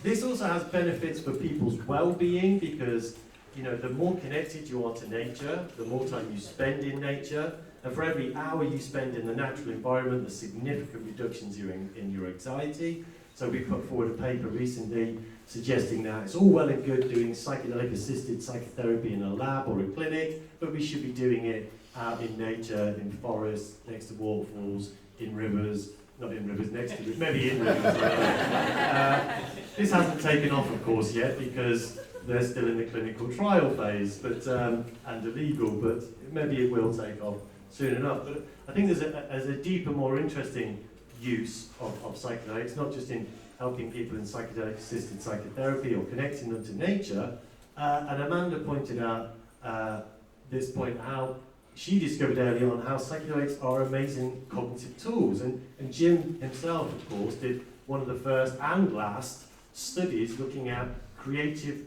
This also has benefits for people's well-being because the more connected you are to nature, the more time you spend in nature, and for every hour you spend in the natural environment, the significant reductions in your anxiety. So we put forward a paper recently suggesting that it's all well and good doing psychedelic-assisted psychotherapy in a lab or a clinic, but we should be doing it out in nature, in forests, next to waterfalls, in rivers, not in rivers, next to it, maybe in rivers. This hasn't taken off, of course, yet because they're still in the clinical trial phase, but and illegal. But maybe it will take off soon enough. But I think there's a deeper, more interesting use of psychedelics, not just in helping people in psychedelic-assisted psychotherapy or connecting them to nature. And Amanda pointed out this point, how she discovered early on how psychedelics are amazing cognitive tools. And Jim himself, of course, did one of the first and last studies looking at creative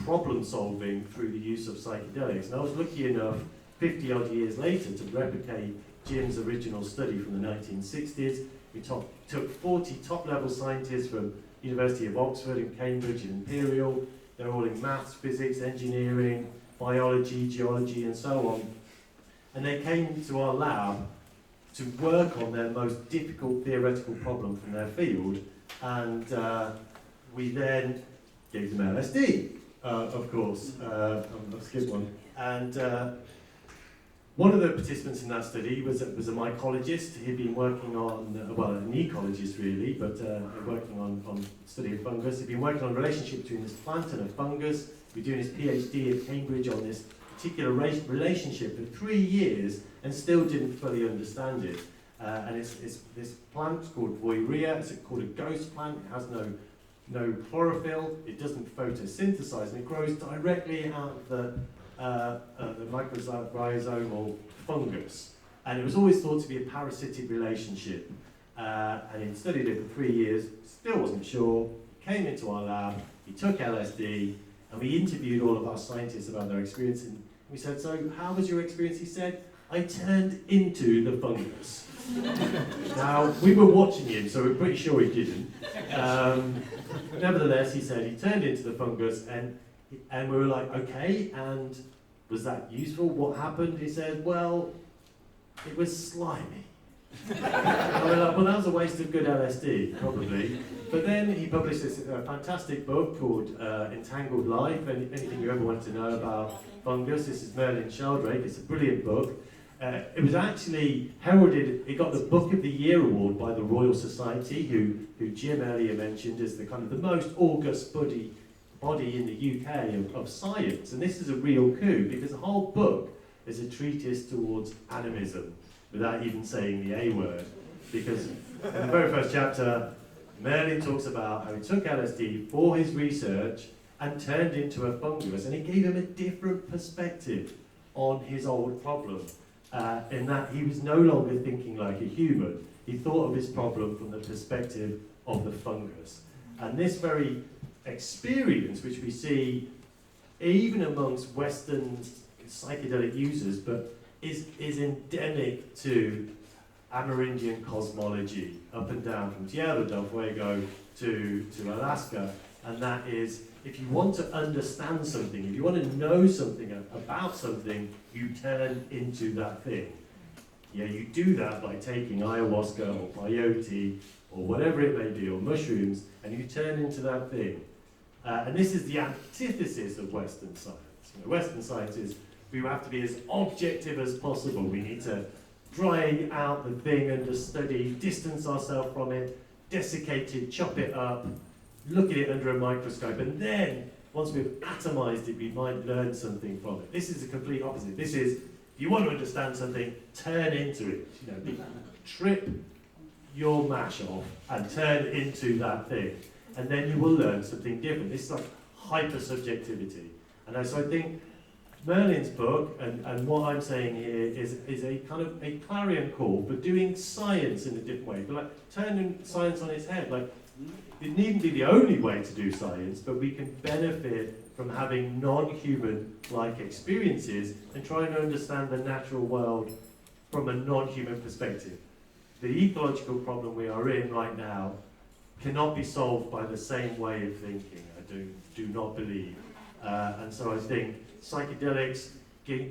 problem solving through the use of psychedelics. And I was lucky enough, 50 odd years later, to replicate Jim's original study from the 1960s. We took 40 top-level scientists from University of Oxford and Cambridge and Imperial. They're all in maths, physics, engineering, biology, geology, and so on. And they came to our lab to work on their most difficult theoretical problem from their field. And we then gave them LSD, of course. I'll skip one. And one of the participants in that study was a mycologist. He'd been working on, well, an ecologist really, but working on study of fungus. He'd been working on a relationship between this plant and a fungus. He'd been doing his Ph.D. at Cambridge on this particular relationship for 3 years and still didn't fully understand it. And it's this plant called Voirea. It's called a ghost plant. It has no chlorophyll. It doesn't photosynthesize, and it grows directly out of the mycorrhizamal fungus. And it was always thought to be a parasitic relationship. And he studied it for 3 years, still wasn't sure, came into our lab, he took LSD, and we interviewed all of our scientists about their experience. And we said, so how was your experience? He said, I turned into the fungus. Now, we were watching him, so we're pretty sure he didn't. Nevertheless, he said he turned into the fungus, and we were like, okay, and was that useful? What happened? He said, well, it was slimy. And we're like, well, that was a waste of good LSD, probably. But then he published this fantastic book called Entangled Life. Anything you ever wanted to know about fungus, this is Merlin Sheldrake. It's a brilliant book. It was actually heralded, it got the Book of the Year award by the Royal Society, who Jim earlier mentioned as the kind of the most august body in the UK of science. And this is a real coup, because the whole book is a treatise towards animism, without even saying the A word. Because in the very first chapter, Merlin talks about how he took LSD for his research and turned into a fungus, and it gave him a different perspective on his old problem, in that he was no longer thinking like a human. He thought of his problem from the perspective of the fungus. And this very experience, which we see even amongst Western psychedelic users, but is endemic to Amerindian cosmology, up and down from Tierra del Fuego to Alaska. And that is, if you want to understand something, if you want to know something about something, you turn into that thing. Yeah, you do that by taking ayahuasca or peyote or whatever it may be, or mushrooms, and you turn into that thing. And this is the antithesis of Western science. You know, Western science is, we have to be as objective as possible. We need to dry out the thing under study, distance ourselves from it, desiccate it, chop it up, look at it under a microscope, and then, once we've atomized it, we might learn something from it. This is the complete opposite. This is, if you want to understand something, turn into it. You know, trip your mash off and turn into that thing. And then you will learn something different. This is like hyper-subjectivity. And so I think Merlin's book, and what I'm saying here, is a kind of a clarion call for doing science in a different way, but like turning science on its head. Like, it needn't be the only way to do science, but we can benefit from having non-human-like experiences and trying to understand the natural world from a non-human perspective. The ecological problem we are in right now cannot be solved by the same way of thinking, I do not believe. And so I think psychedelics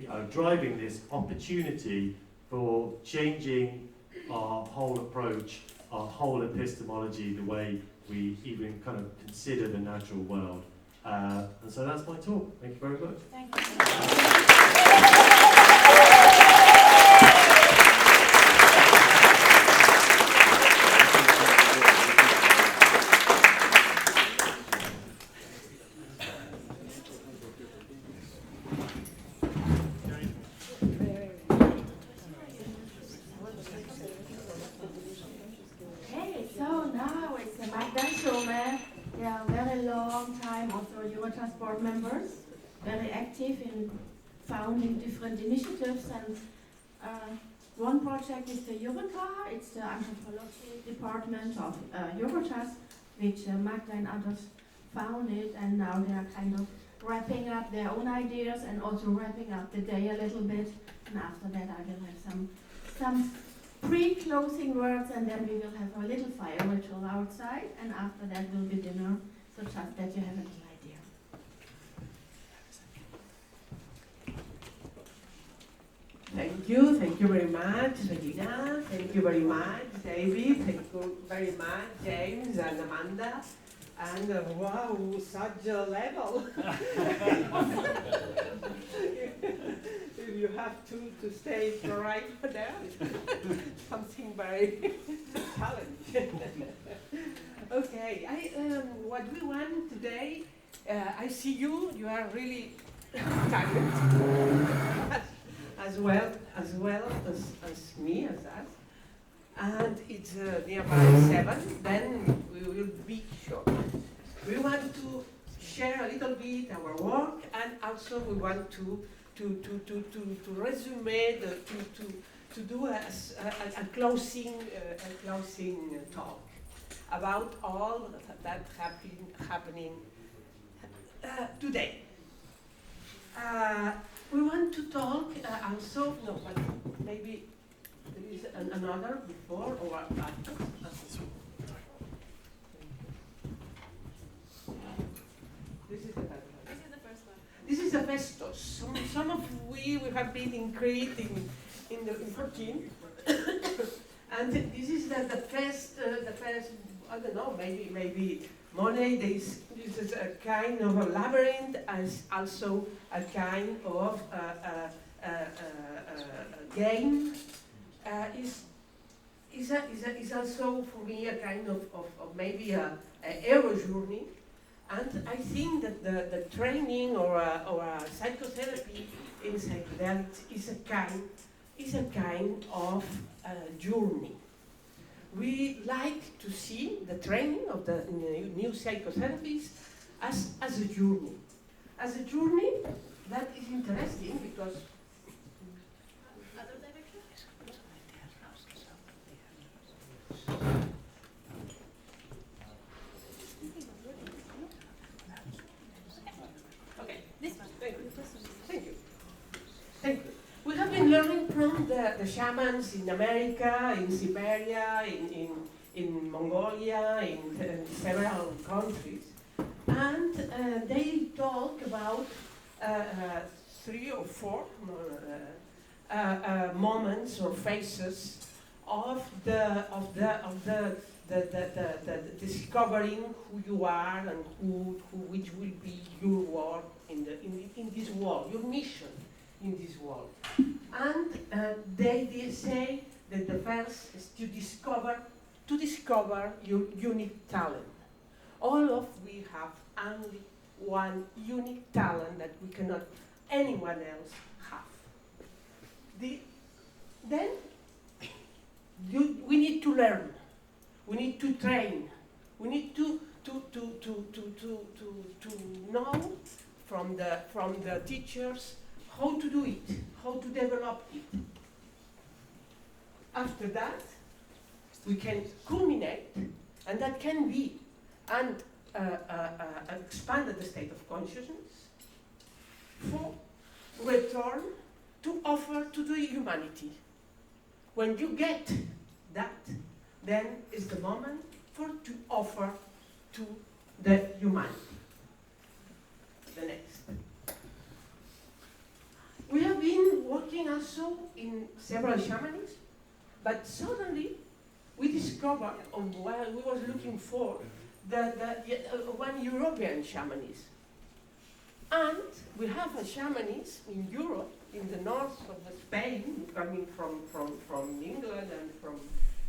are driving this opportunity for changing our whole approach, our whole epistemology, the way we even kind of consider the natural world. And so that's my talk. Thank you very much.
Thank you. EUROTAS board members, very active in founding different initiatives, and one project is the EUROTA, it's the anthropology department of EUROTAS, which Magda and others founded, and now they are kind of wrapping up their own ideas and also wrapping up the day a little bit. And after that I will have some pre-closing words, and then we will have a little fire ritual outside, and after that will be dinner, so just that you have a little idea.
Thank you very much, Regina. Thank you very much, David. Thank you very much, James and Amanda. And wow, such a level. If you have to stay right there, something very challenging. Okay, what we want today, I see you are really tired. As well as me, as us. And it's nearby 7, then we will be short. We want to share a little bit our work, and also we want to resume, to do a closing talk about all that happening today. We want to talk also, no, but maybe there is another before or after. This is the first one.
This is the first one.
This is the Festos. Some of we have been in Crete in 14. And this is the first, I don't know, maybe Monet, this is a kind of a labyrinth, as also a kind of game. Is also for me a kind of maybe a hero journey. And I think that the training or a psychotherapy in psychedelics is a kind of journey. We like to see the training of the new psychotherapies as a journey. As a journey that is interesting because
Other direction?
okay.
This one.
Thank you. Thank you. We have been learning from the shamans in America, in Siberia, in Mongolia, in several countries. And they talk about 3 or 4 moments or phases of the discovering who you are and which will be your work in this world, your mission in this world. And they say that the first is to discover your unique talent. All of we have only one unique talent that we cannot anyone else have. Then we need to learn. We need to train. We need to know from the teachers how to do it, how to develop it. After that, we can culminate, and that can be and expand the state of consciousness for return to offer to the humanity. When you get that, then is the moment to offer to the humanity. The next. We have been working also in several shamans, but suddenly we discovered, while we was looking for, one European shamanism. And we have a shamanism in Europe, in the north of Spain, coming from England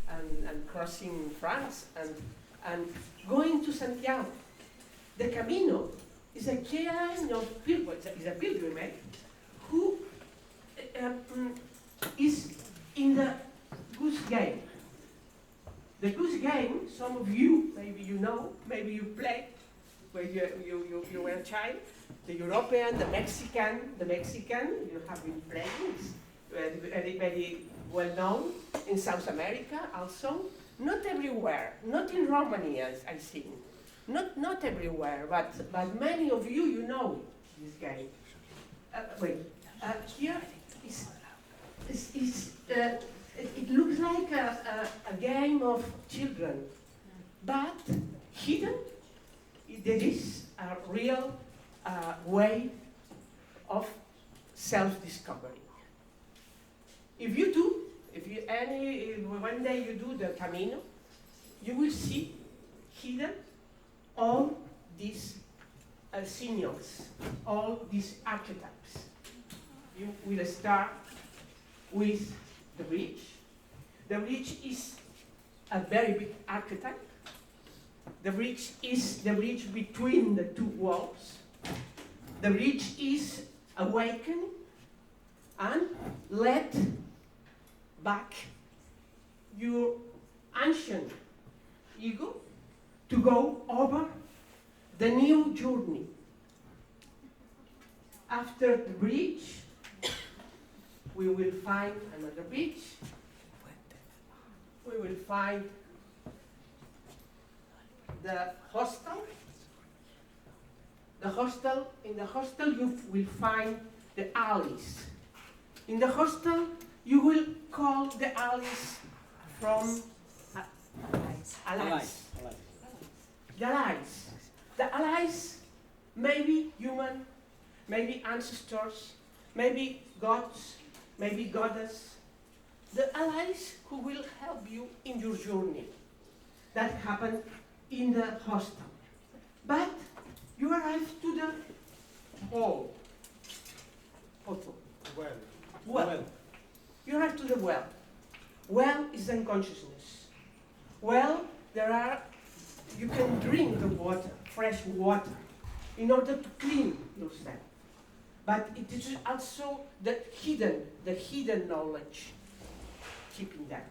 and crossing France and going to Santiago. The Camino is a kind of pilgrimage who is in the goose game. The goose game, some of you, maybe you know, maybe you play, when you were a child. The European, the Mexican, you have been playing, very, very well known. In South America also. Not everywhere, not in Romania, I think. Not everywhere, but many of you, you know this game. Here it looks like a game of children, but hidden, there is a real way of self-discovery. If one day you do the Camino, you will see hidden all these signals, all these archetypes. You will start with the bridge. The bridge is a very big archetype. The bridge is the bridge between the two walls. The bridge is awakening and let back your ancient ego to go over the new journey. After the bridge, we will find another bridge. We will find the hostel. In the hostel you will find the alleys. In the hostel you will call the alleys from allies. The allies. The allies may be human, maybe ancestors, maybe gods, maybe goddess. The allies who will help you in your journey. That happened in the hostel. But you arrive to the hall. Well. You arrive to the well. Well is unconsciousness. Well, you can drink the water, fresh water, in order to clean yourself. But it is also the hidden knowledge, keeping that.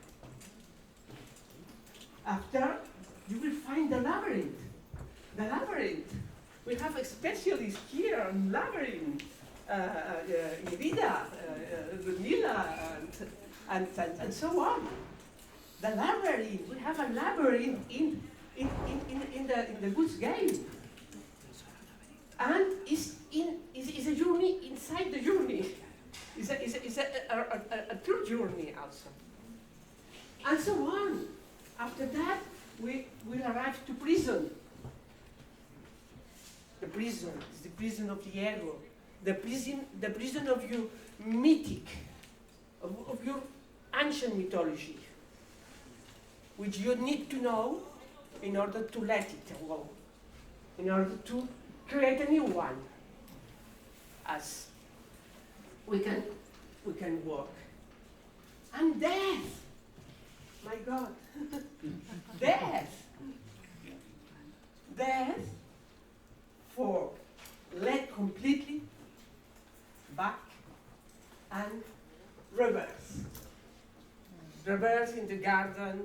After, you will find the labyrinth. The labyrinth. We have a specialist here on labyrinth. Irida, Ludmila, and so on. The labyrinth. We have a labyrinth in the Goose Game, and is a journey inside the journey. Is a true journey also, and so on. After that, we will arrive to prison. The prison is the prison of the ego. The prison of your mythic, of your ancient mythology, which you need to know in order to let it alone, in order to create a new one, as we can work. And death, my God, death for let completely back and reverse in the garden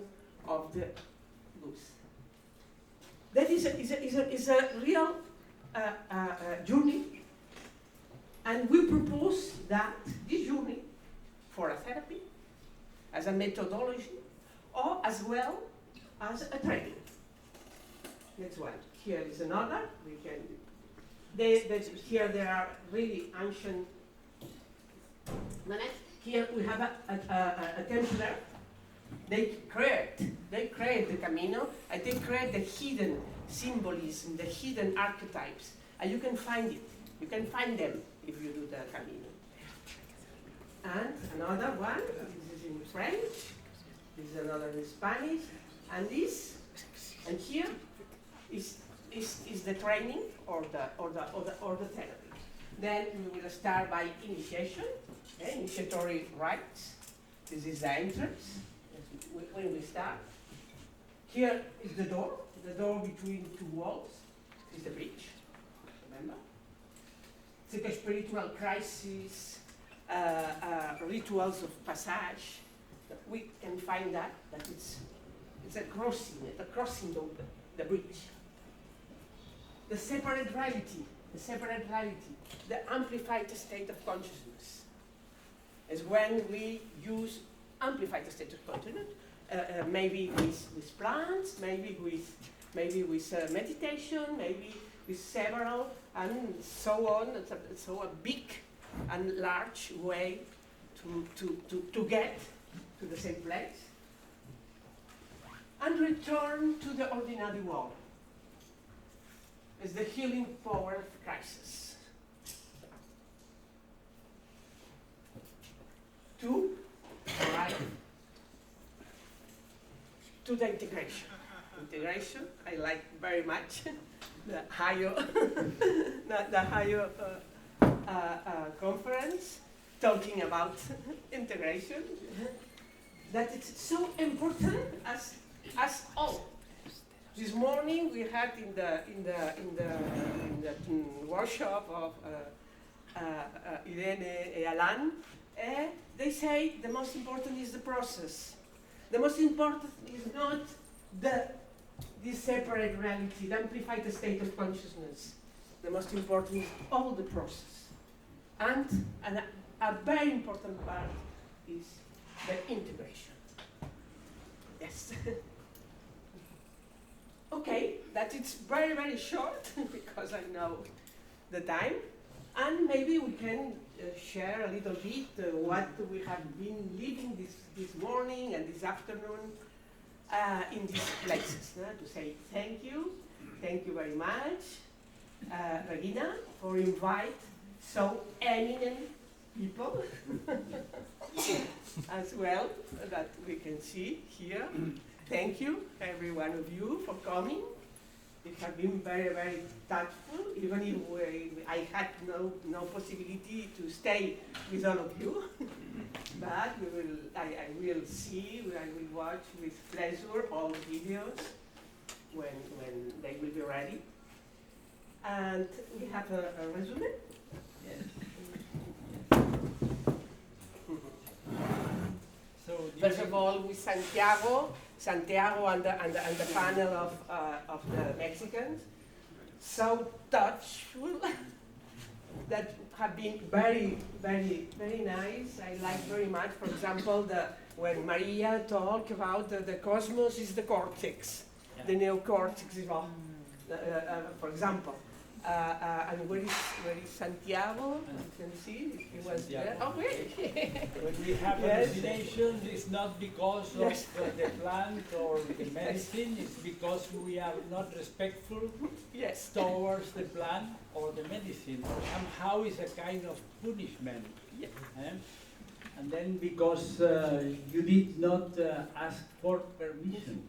of the goose. That is a real journey, and we propose that this journey for a therapy, as a methodology, or as well as a training. Next one. Here is another. Here there are really ancient. Here we have a Templar. They create the Camino, and they create the hidden symbolism, the hidden archetypes, and you can find it. You can find them if you do the Camino. And another one. This is in French. This is another in Spanish, and here is the training or the therapy. Then we will start by initiation, initiatory rites. This is the entrance. When we start, here is the door between two walls is the bridge. Remember, it's like a spiritual crisis, rituals of passage. We can find that it's a crossing the bridge. the separate reality, the amplified state of consciousness. Is when we use amplified state of consciousness, maybe with plants, maybe with meditation, maybe with several, and so on. So a big and large way to get to the same place and return to the ordinary world. It's the healing power of crisis. To arrive to the integration. Integration, I like very much the higher, the higher conference talking about integration. That it's so important as all. This morning we had in the workshop of Irene and Alan. They say the most important is the process. The most important is not this separate reality, the amplified state of consciousness. The most important is all the process. And a very important part is the integration. Yes. Okay, that it's very, very short because I know the time. And maybe we can share a little bit what we have been living this morning and this afternoon in these places. To say thank you very much, Regina, for invite so eminent people as well that we can see here. Thank you, every one of you, for coming. It has been very, very touchful, even if I had no possibility to stay with all of you. But I will watch with pleasure all the videos when they will be ready. And we have a resume. Yes.
So
First of all, with Santiago and the panel of the Mexicans, so touchful, that have been very, very, very nice. I like very much, for example, when Maria talked about the cosmos is the cortex, the neocortex, for example. And where is Santiago? You can see if he was there. Oh, great.
when we have hallucination, it's not because of the plant or the medicine, it's because we are not respectful towards the plant or the medicine. Somehow it's a kind of punishment. And then because you did not ask for permission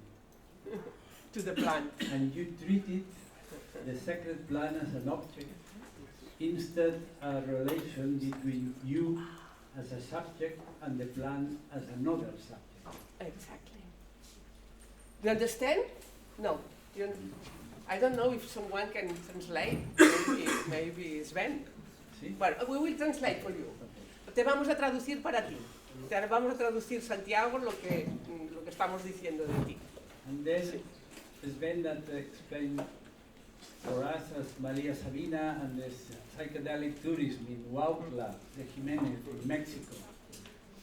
to the plant.
And you treated the sacred plant as an object, instead a relation between you as a subject and the plant as another subject.
Exactly. Do you understand? No. I don't know if someone can translate. Maybe Sven.
¿Sí?
Bueno, we will translate for you. Te vamos a traducir para ti. Te vamos a traducir, Santiago, lo que estamos diciendo de ti.
And then Sven that explained for us as Maria Sabina and the psychedelic tourism in Huautla, the Jimenez in Mexico.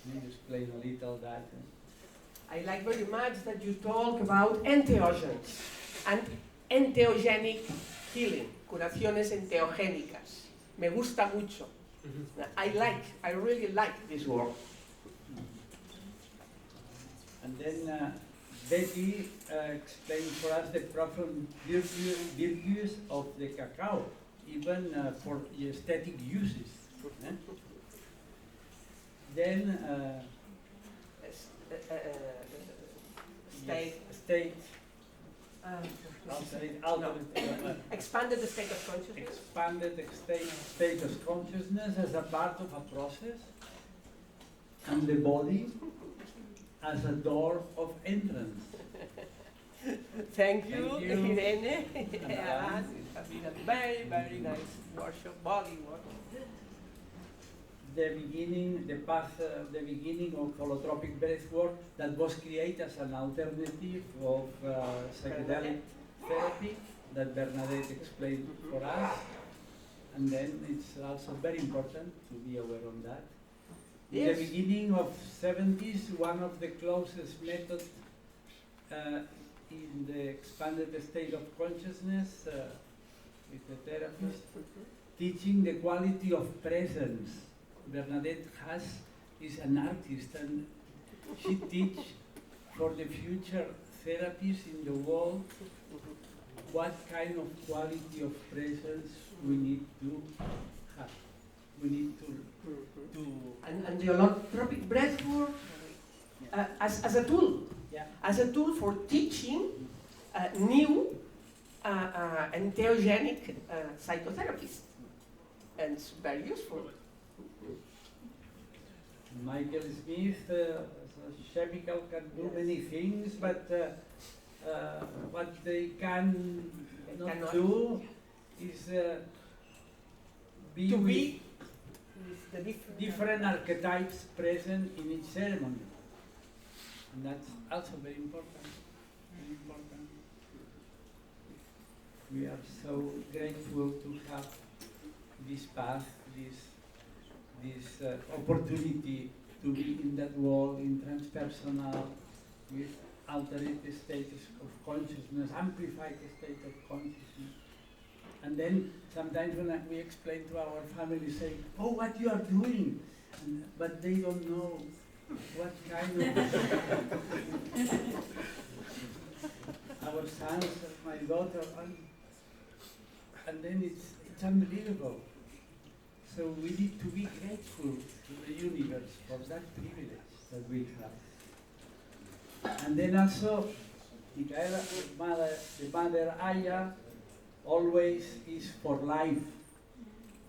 Can you explain a little that?
I like very much that you talk about entheogens and entheogenic healing, curaciones enteogénicas. Me gusta mucho. I really like this word.
And then Betty explained for us the profound virtues of the cacao, even for aesthetic uses. Then
expanded the state of consciousness.
Expanded the state of consciousness as a part of a process, and the body as a door of entrance.
Thank you, Irene. It has been a very, very nice workshop, body work.
The beginning, the path, the beginning of holotropic breathwork that was created as an alternative of psychedelic therapy that Bernadette explained for us. And then it's also very important to be aware of that. In the beginning of 70s, one of the closest methods in the expanded state of consciousness with the therapist, teaching the quality of presence. Bernadette is an artist, and she teaches for the future therapists in the world what kind of quality of presence we need to have. We need to
and the holotropic breathwork as a tool, as a tool for teaching new entheogenic psychotherapists, and it's very useful.
Michael Smith, chemical can do many things, but what they cannot do is be with the different archetypes present in each ceremony. And that's also very important. Very important. We are so grateful to have this path, this opportunity to be in that world, in transpersonal, with altered states of consciousness, amplified state of consciousness. And then sometimes when we explain to our family, say, oh, what you are doing, but they don't know what kind of our sons, my daughter, and then it's unbelievable. So we need to be grateful to the universe for that privilege that we have. And then also, Michaela, the mother Aya, always is for life,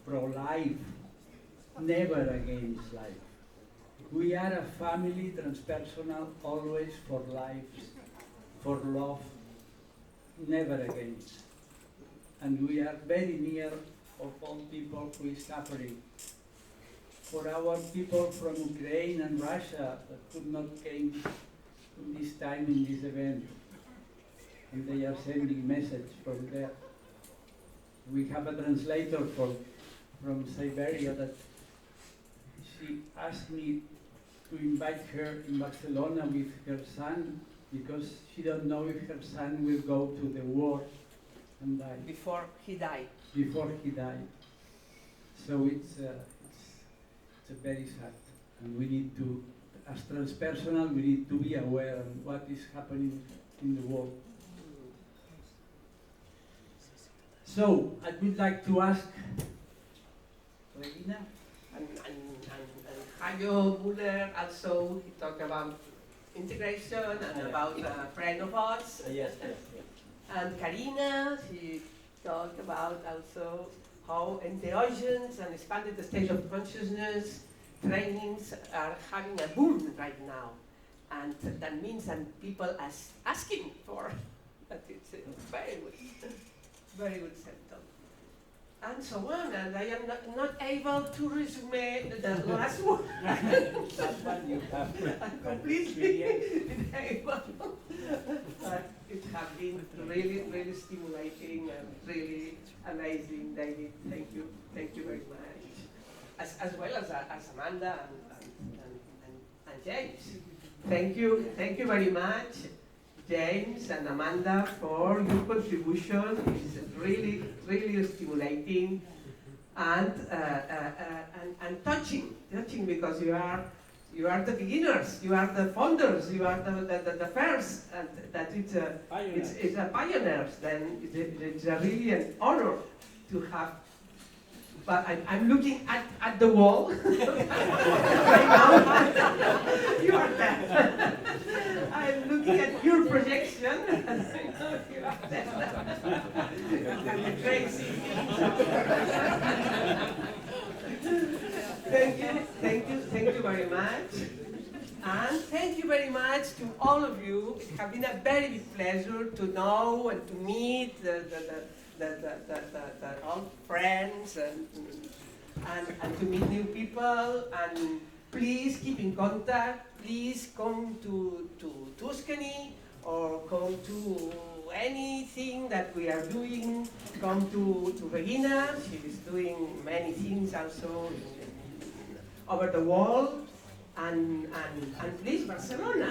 pro-life, never against life. We are a family, transpersonal, always for life, for love, never against. And we are very near of all people who is suffering. For our people from Ukraine and Russia that could not came in this time in this event, and they are sending message from there. We have a translator from Siberia that she asked me to invite her in Barcelona with her son because she don't know if her son will go to the war and die.
Before he died.
Before he died. So it's a very sad, and we need to, as transpersonal, we need to be aware of what is happening in the world. So I would like to ask Regina
and Hajo Muller also, he talked about integration and about a friend of ours.
yes.
And Karina, she talked about also how entheogens and expanded state of consciousness trainings are having a boom right now. And that means that people are asking for that. It's very good symptom. And so on, and I am not able to resume the last one.
That one you have.
I'm completely unable. But it has been really, really stimulating and really amazing, David. Thank you very much. As well as Amanda and James. Thank you very much, James and Amanda, for your contribution. It's really, really stimulating and touching because you are the beginners, you are the founders, you are the first, and that it's a pioneers. Then it's a really an honor to have. But I'm looking at the wall right now. You are there. I'm looking at your projection. You are there. Crazy. Thank you very much. And thank you very much to all of you. It has been a very big pleasure to know and to meet the old friends and to meet new people. And please keep in contact. Please come to Tuscany or come to anything that we are doing, come to Regina. She is doing many things also over the world, and please, Barcelona.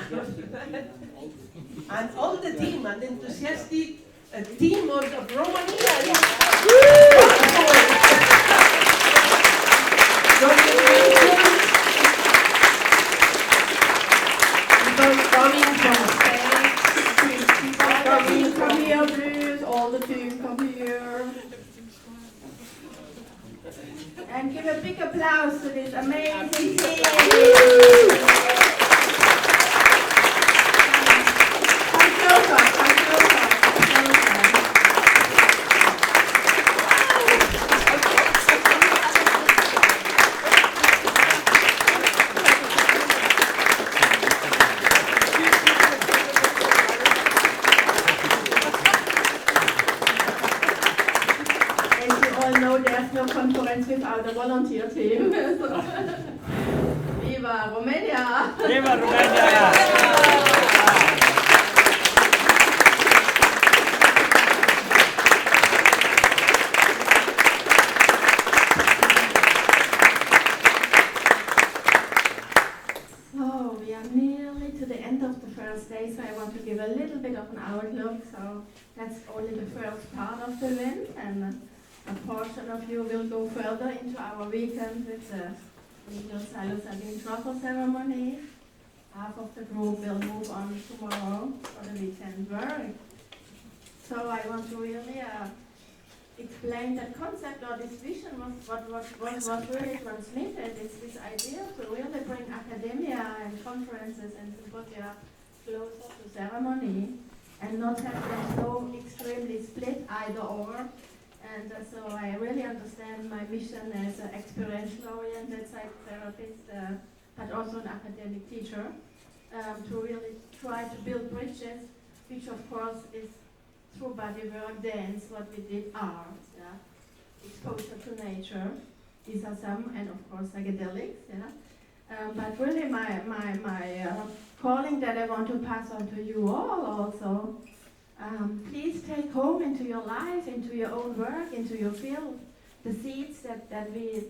And all the team, and the enthusiastic team of Romania. People coming from Spain,
People coming from here, please. All the team come here. And give a big applause to this amazing team. Come closer, come closer, come closer. There's no conference without a volunteer team. Viva Romania!
Viva Romania!
So we are nearly to the end of the first day, so I want to give a little bit of an outlook. So that's only the first part of the event, and a portion of you will go further into our weekend with the legal psilocybin truffle ceremony. Half of the group will move on tomorrow for the weekend work. So I want to really explain that concept, or this vision what was really transmitted. It's this idea to really bring academia and conferences and symposia closer to ceremony and not have them so extremely split either or. And so I really understand my mission as an experiential-oriented psychotherapist, but also an academic teacher, to really try to build bridges, which of course is through body work, dance, what we did, art, yeah, exposure to nature. These are some, and of course psychedelics, yeah. But really my calling that I want to pass on to you all also. Please take home into your life, into your own work, into your field, the seeds that we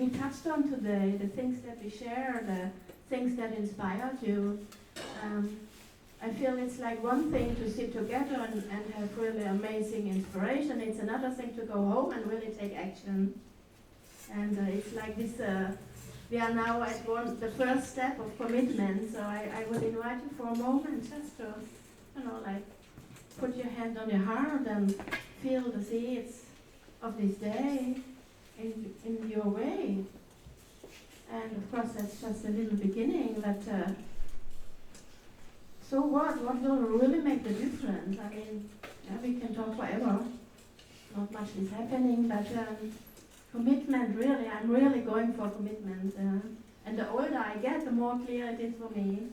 touched on today, the things that we share, the things that inspired you. I feel it's like one thing to sit together and have really amazing inspiration. It's another thing to go home and really take action. And it's like this, we are now at the first step of commitment. So I would invite you for a moment just to, put your hand on your heart and feel the seeds of this day in your way. And of course that's just a little beginning, but so what will really make the difference? I mean, yeah, we can talk forever. Not much is happening, but commitment, really, I'm really going for commitment. And the older I get, the more clear it is for me.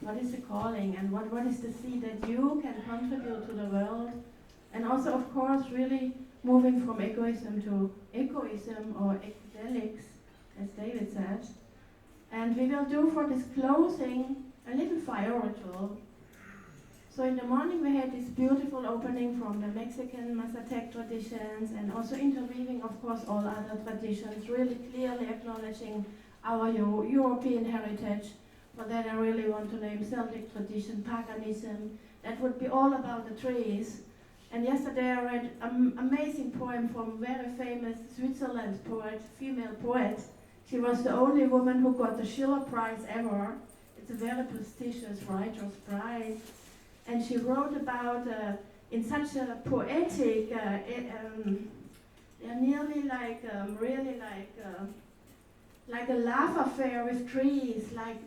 What is the calling, and what is the seed that you can contribute to the world? And also, of course, really moving from egoism to ecoism or ecodelics, as David said. And we will do for this closing a little fire ritual. So in the morning we had this beautiful opening from the Mexican Mazatec traditions, and also interweaving, of course, all other traditions, really clearly acknowledging our European heritage. For that I really want to name Celtic tradition, paganism. That would be all about the trees. And yesterday I read an amazing poem from a very famous Switzerland poet, female poet. She was the only woman who got the Schiller Prize ever. It's a very prestigious writer's prize. And she wrote about, in such a poetic, they're nearly like, really like a love affair with trees, like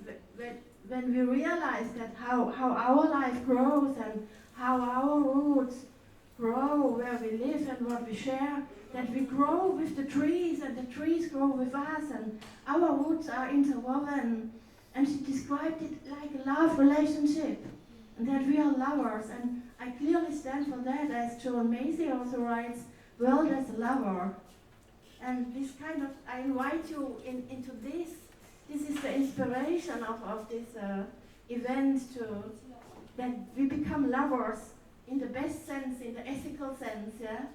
when we realize that how our life grows and how our roots grow where we live and what we share, that we grow with the trees and the trees grow with us and our roots are interwoven. And she described it like a love relationship, and that we are lovers. And I clearly stand for that, as Joan Macy also writes, world as a lover. And this kind of, I invite you into this. This is the inspiration of this event, that we become lovers in the best sense, in the ethical sense, yeah,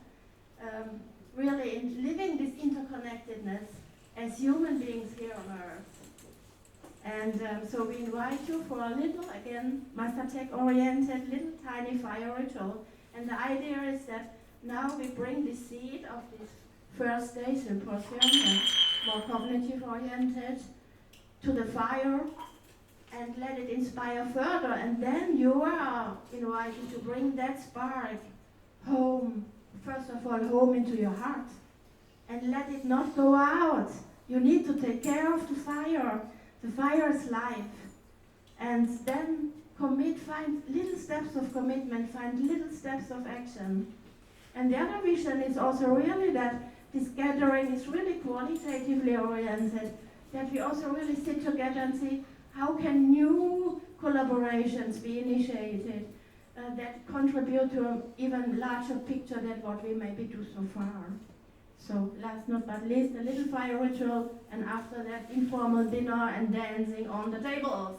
really in living this interconnectedness as human beings here on Earth. And so we invite you for a little, again, Mastertech-oriented, little tiny fire ritual. And the idea is that now we bring the seed of this first day symposium, more cognitive-oriented, to the fire and let it inspire further. And then you are invited to bring that spark home, first of all, home into your heart. And let it not go out. You need to take care of the fire. The fire is life. And then find little steps of commitment, find little steps of action. And the other vision is also really that this gathering is really qualitatively oriented, that we also really sit together and see how can new collaborations be initiated that contribute to an even larger picture than what we maybe do so far. So last not but least, a little fire ritual, and after that, informal dinner and dancing on the tables.